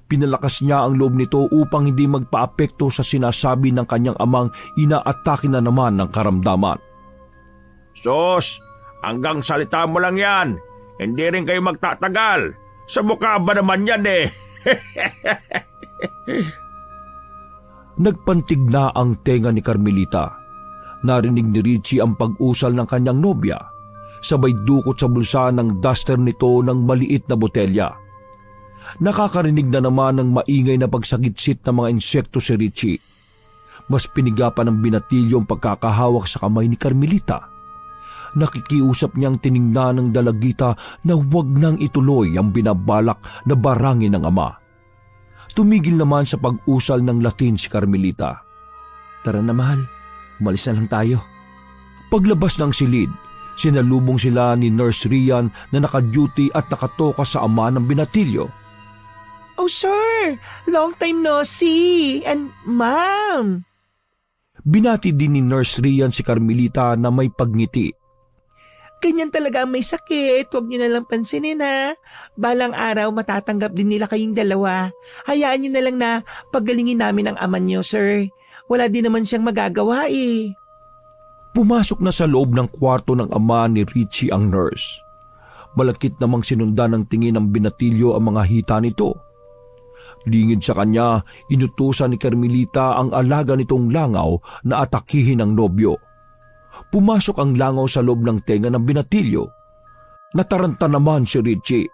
Pinalakas niya ang loob nito upang hindi magpaapekto sa sinasabi ng kanyang amang inaatake na naman ng karamdaman. Sos, hanggang salita mo lang yan. Hindi rin kayo magtatagal. Sa mukha ba naman yan eh? Nagpantig na ang tenga ni Carmelita. Narinig ni Richie ang pag-usal ng kanyang nobya. Sabay dukot sa bulsa ng duster nito ng maliit na botelya. Nakakarinig na naman ng maingay na pagsagitsit ng mga insekto si Richie. Mas piniga pa ng binatilyo ang pagkakahawak sa kamay ni Carmelita. Nakikiusap niyang tiningnan ng dalagita na huwag nang ituloy ang binabalak na barangin ng ama. Tumigil naman sa pag-usal ng Latin si Carmelita. Tara na mahal, umalis na lang tayo. Paglabas ng silid, sinalubong sila ni Nurse Rian na naka-duty at nakatoka sa ama ng binatilyo. Oh sir, long time no see. And ma'am. Binati din ni Nurse Rian si Carmelita na may pagngiti. Ganyan talaga ang may sakit. Huwag niyo na lang pansinin ha. Balang araw matatanggap din nila kayong dalawa. Hayaan niyo na lang na paggalingin namin ang ama niyo, sir. Wala din naman siyang magagawa eh. Pumasok na sa loob ng kwarto ng ama ni Richie ang nurse. Malakit namang sinundan ng tingin ng binatilyo ang mga hita nito. Lingid sa kanya, inutusan ni Carmelita ang alaga nitong langaw na atakihin ang nobyo. Pumasok ang langaw sa loob ng tenga ng binatilyo. Nataranta naman si Richie.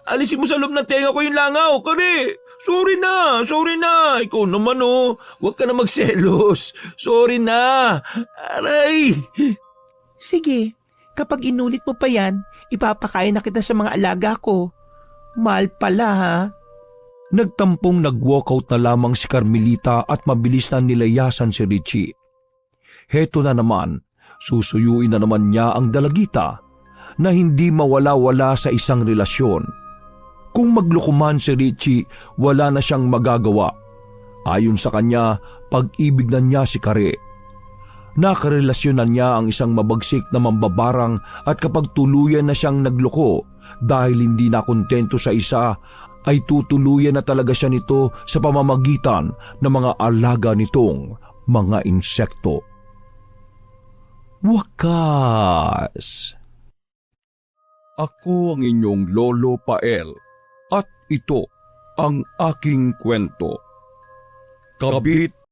Alisin mo sa loob ng tenga ko yung langaw, Kare. Sorry na. Ikaw naman huwag ka na magselos. Sorry na. Aray. Sige, kapag inulit mo pa yan, ipapakain na kita sa mga alaga ko. Mahal pala ha. Nagtampong nag-walkout na lamang si Carmelita at mabilis na nilayasan si Richie. Heto na naman, susuyuin na naman niya ang dalagita na hindi mawala-wala sa isang relasyon. Kung maglukuman si Richie, wala na siyang magagawa. Ayon sa kanya, pag-ibig na niya si Kare. Nakarelasyonan niya ang isang mabagsik na mambabarang at kapag tuluyan na siyang nagloko dahil hindi na kontento sa isa, ay tutuluyan na talaga siya nito sa pamamagitan ng mga alaga nitong mga insekto. Wakas! Ako ang inyong Lolo Pael at ito ang aking kwento. Kabit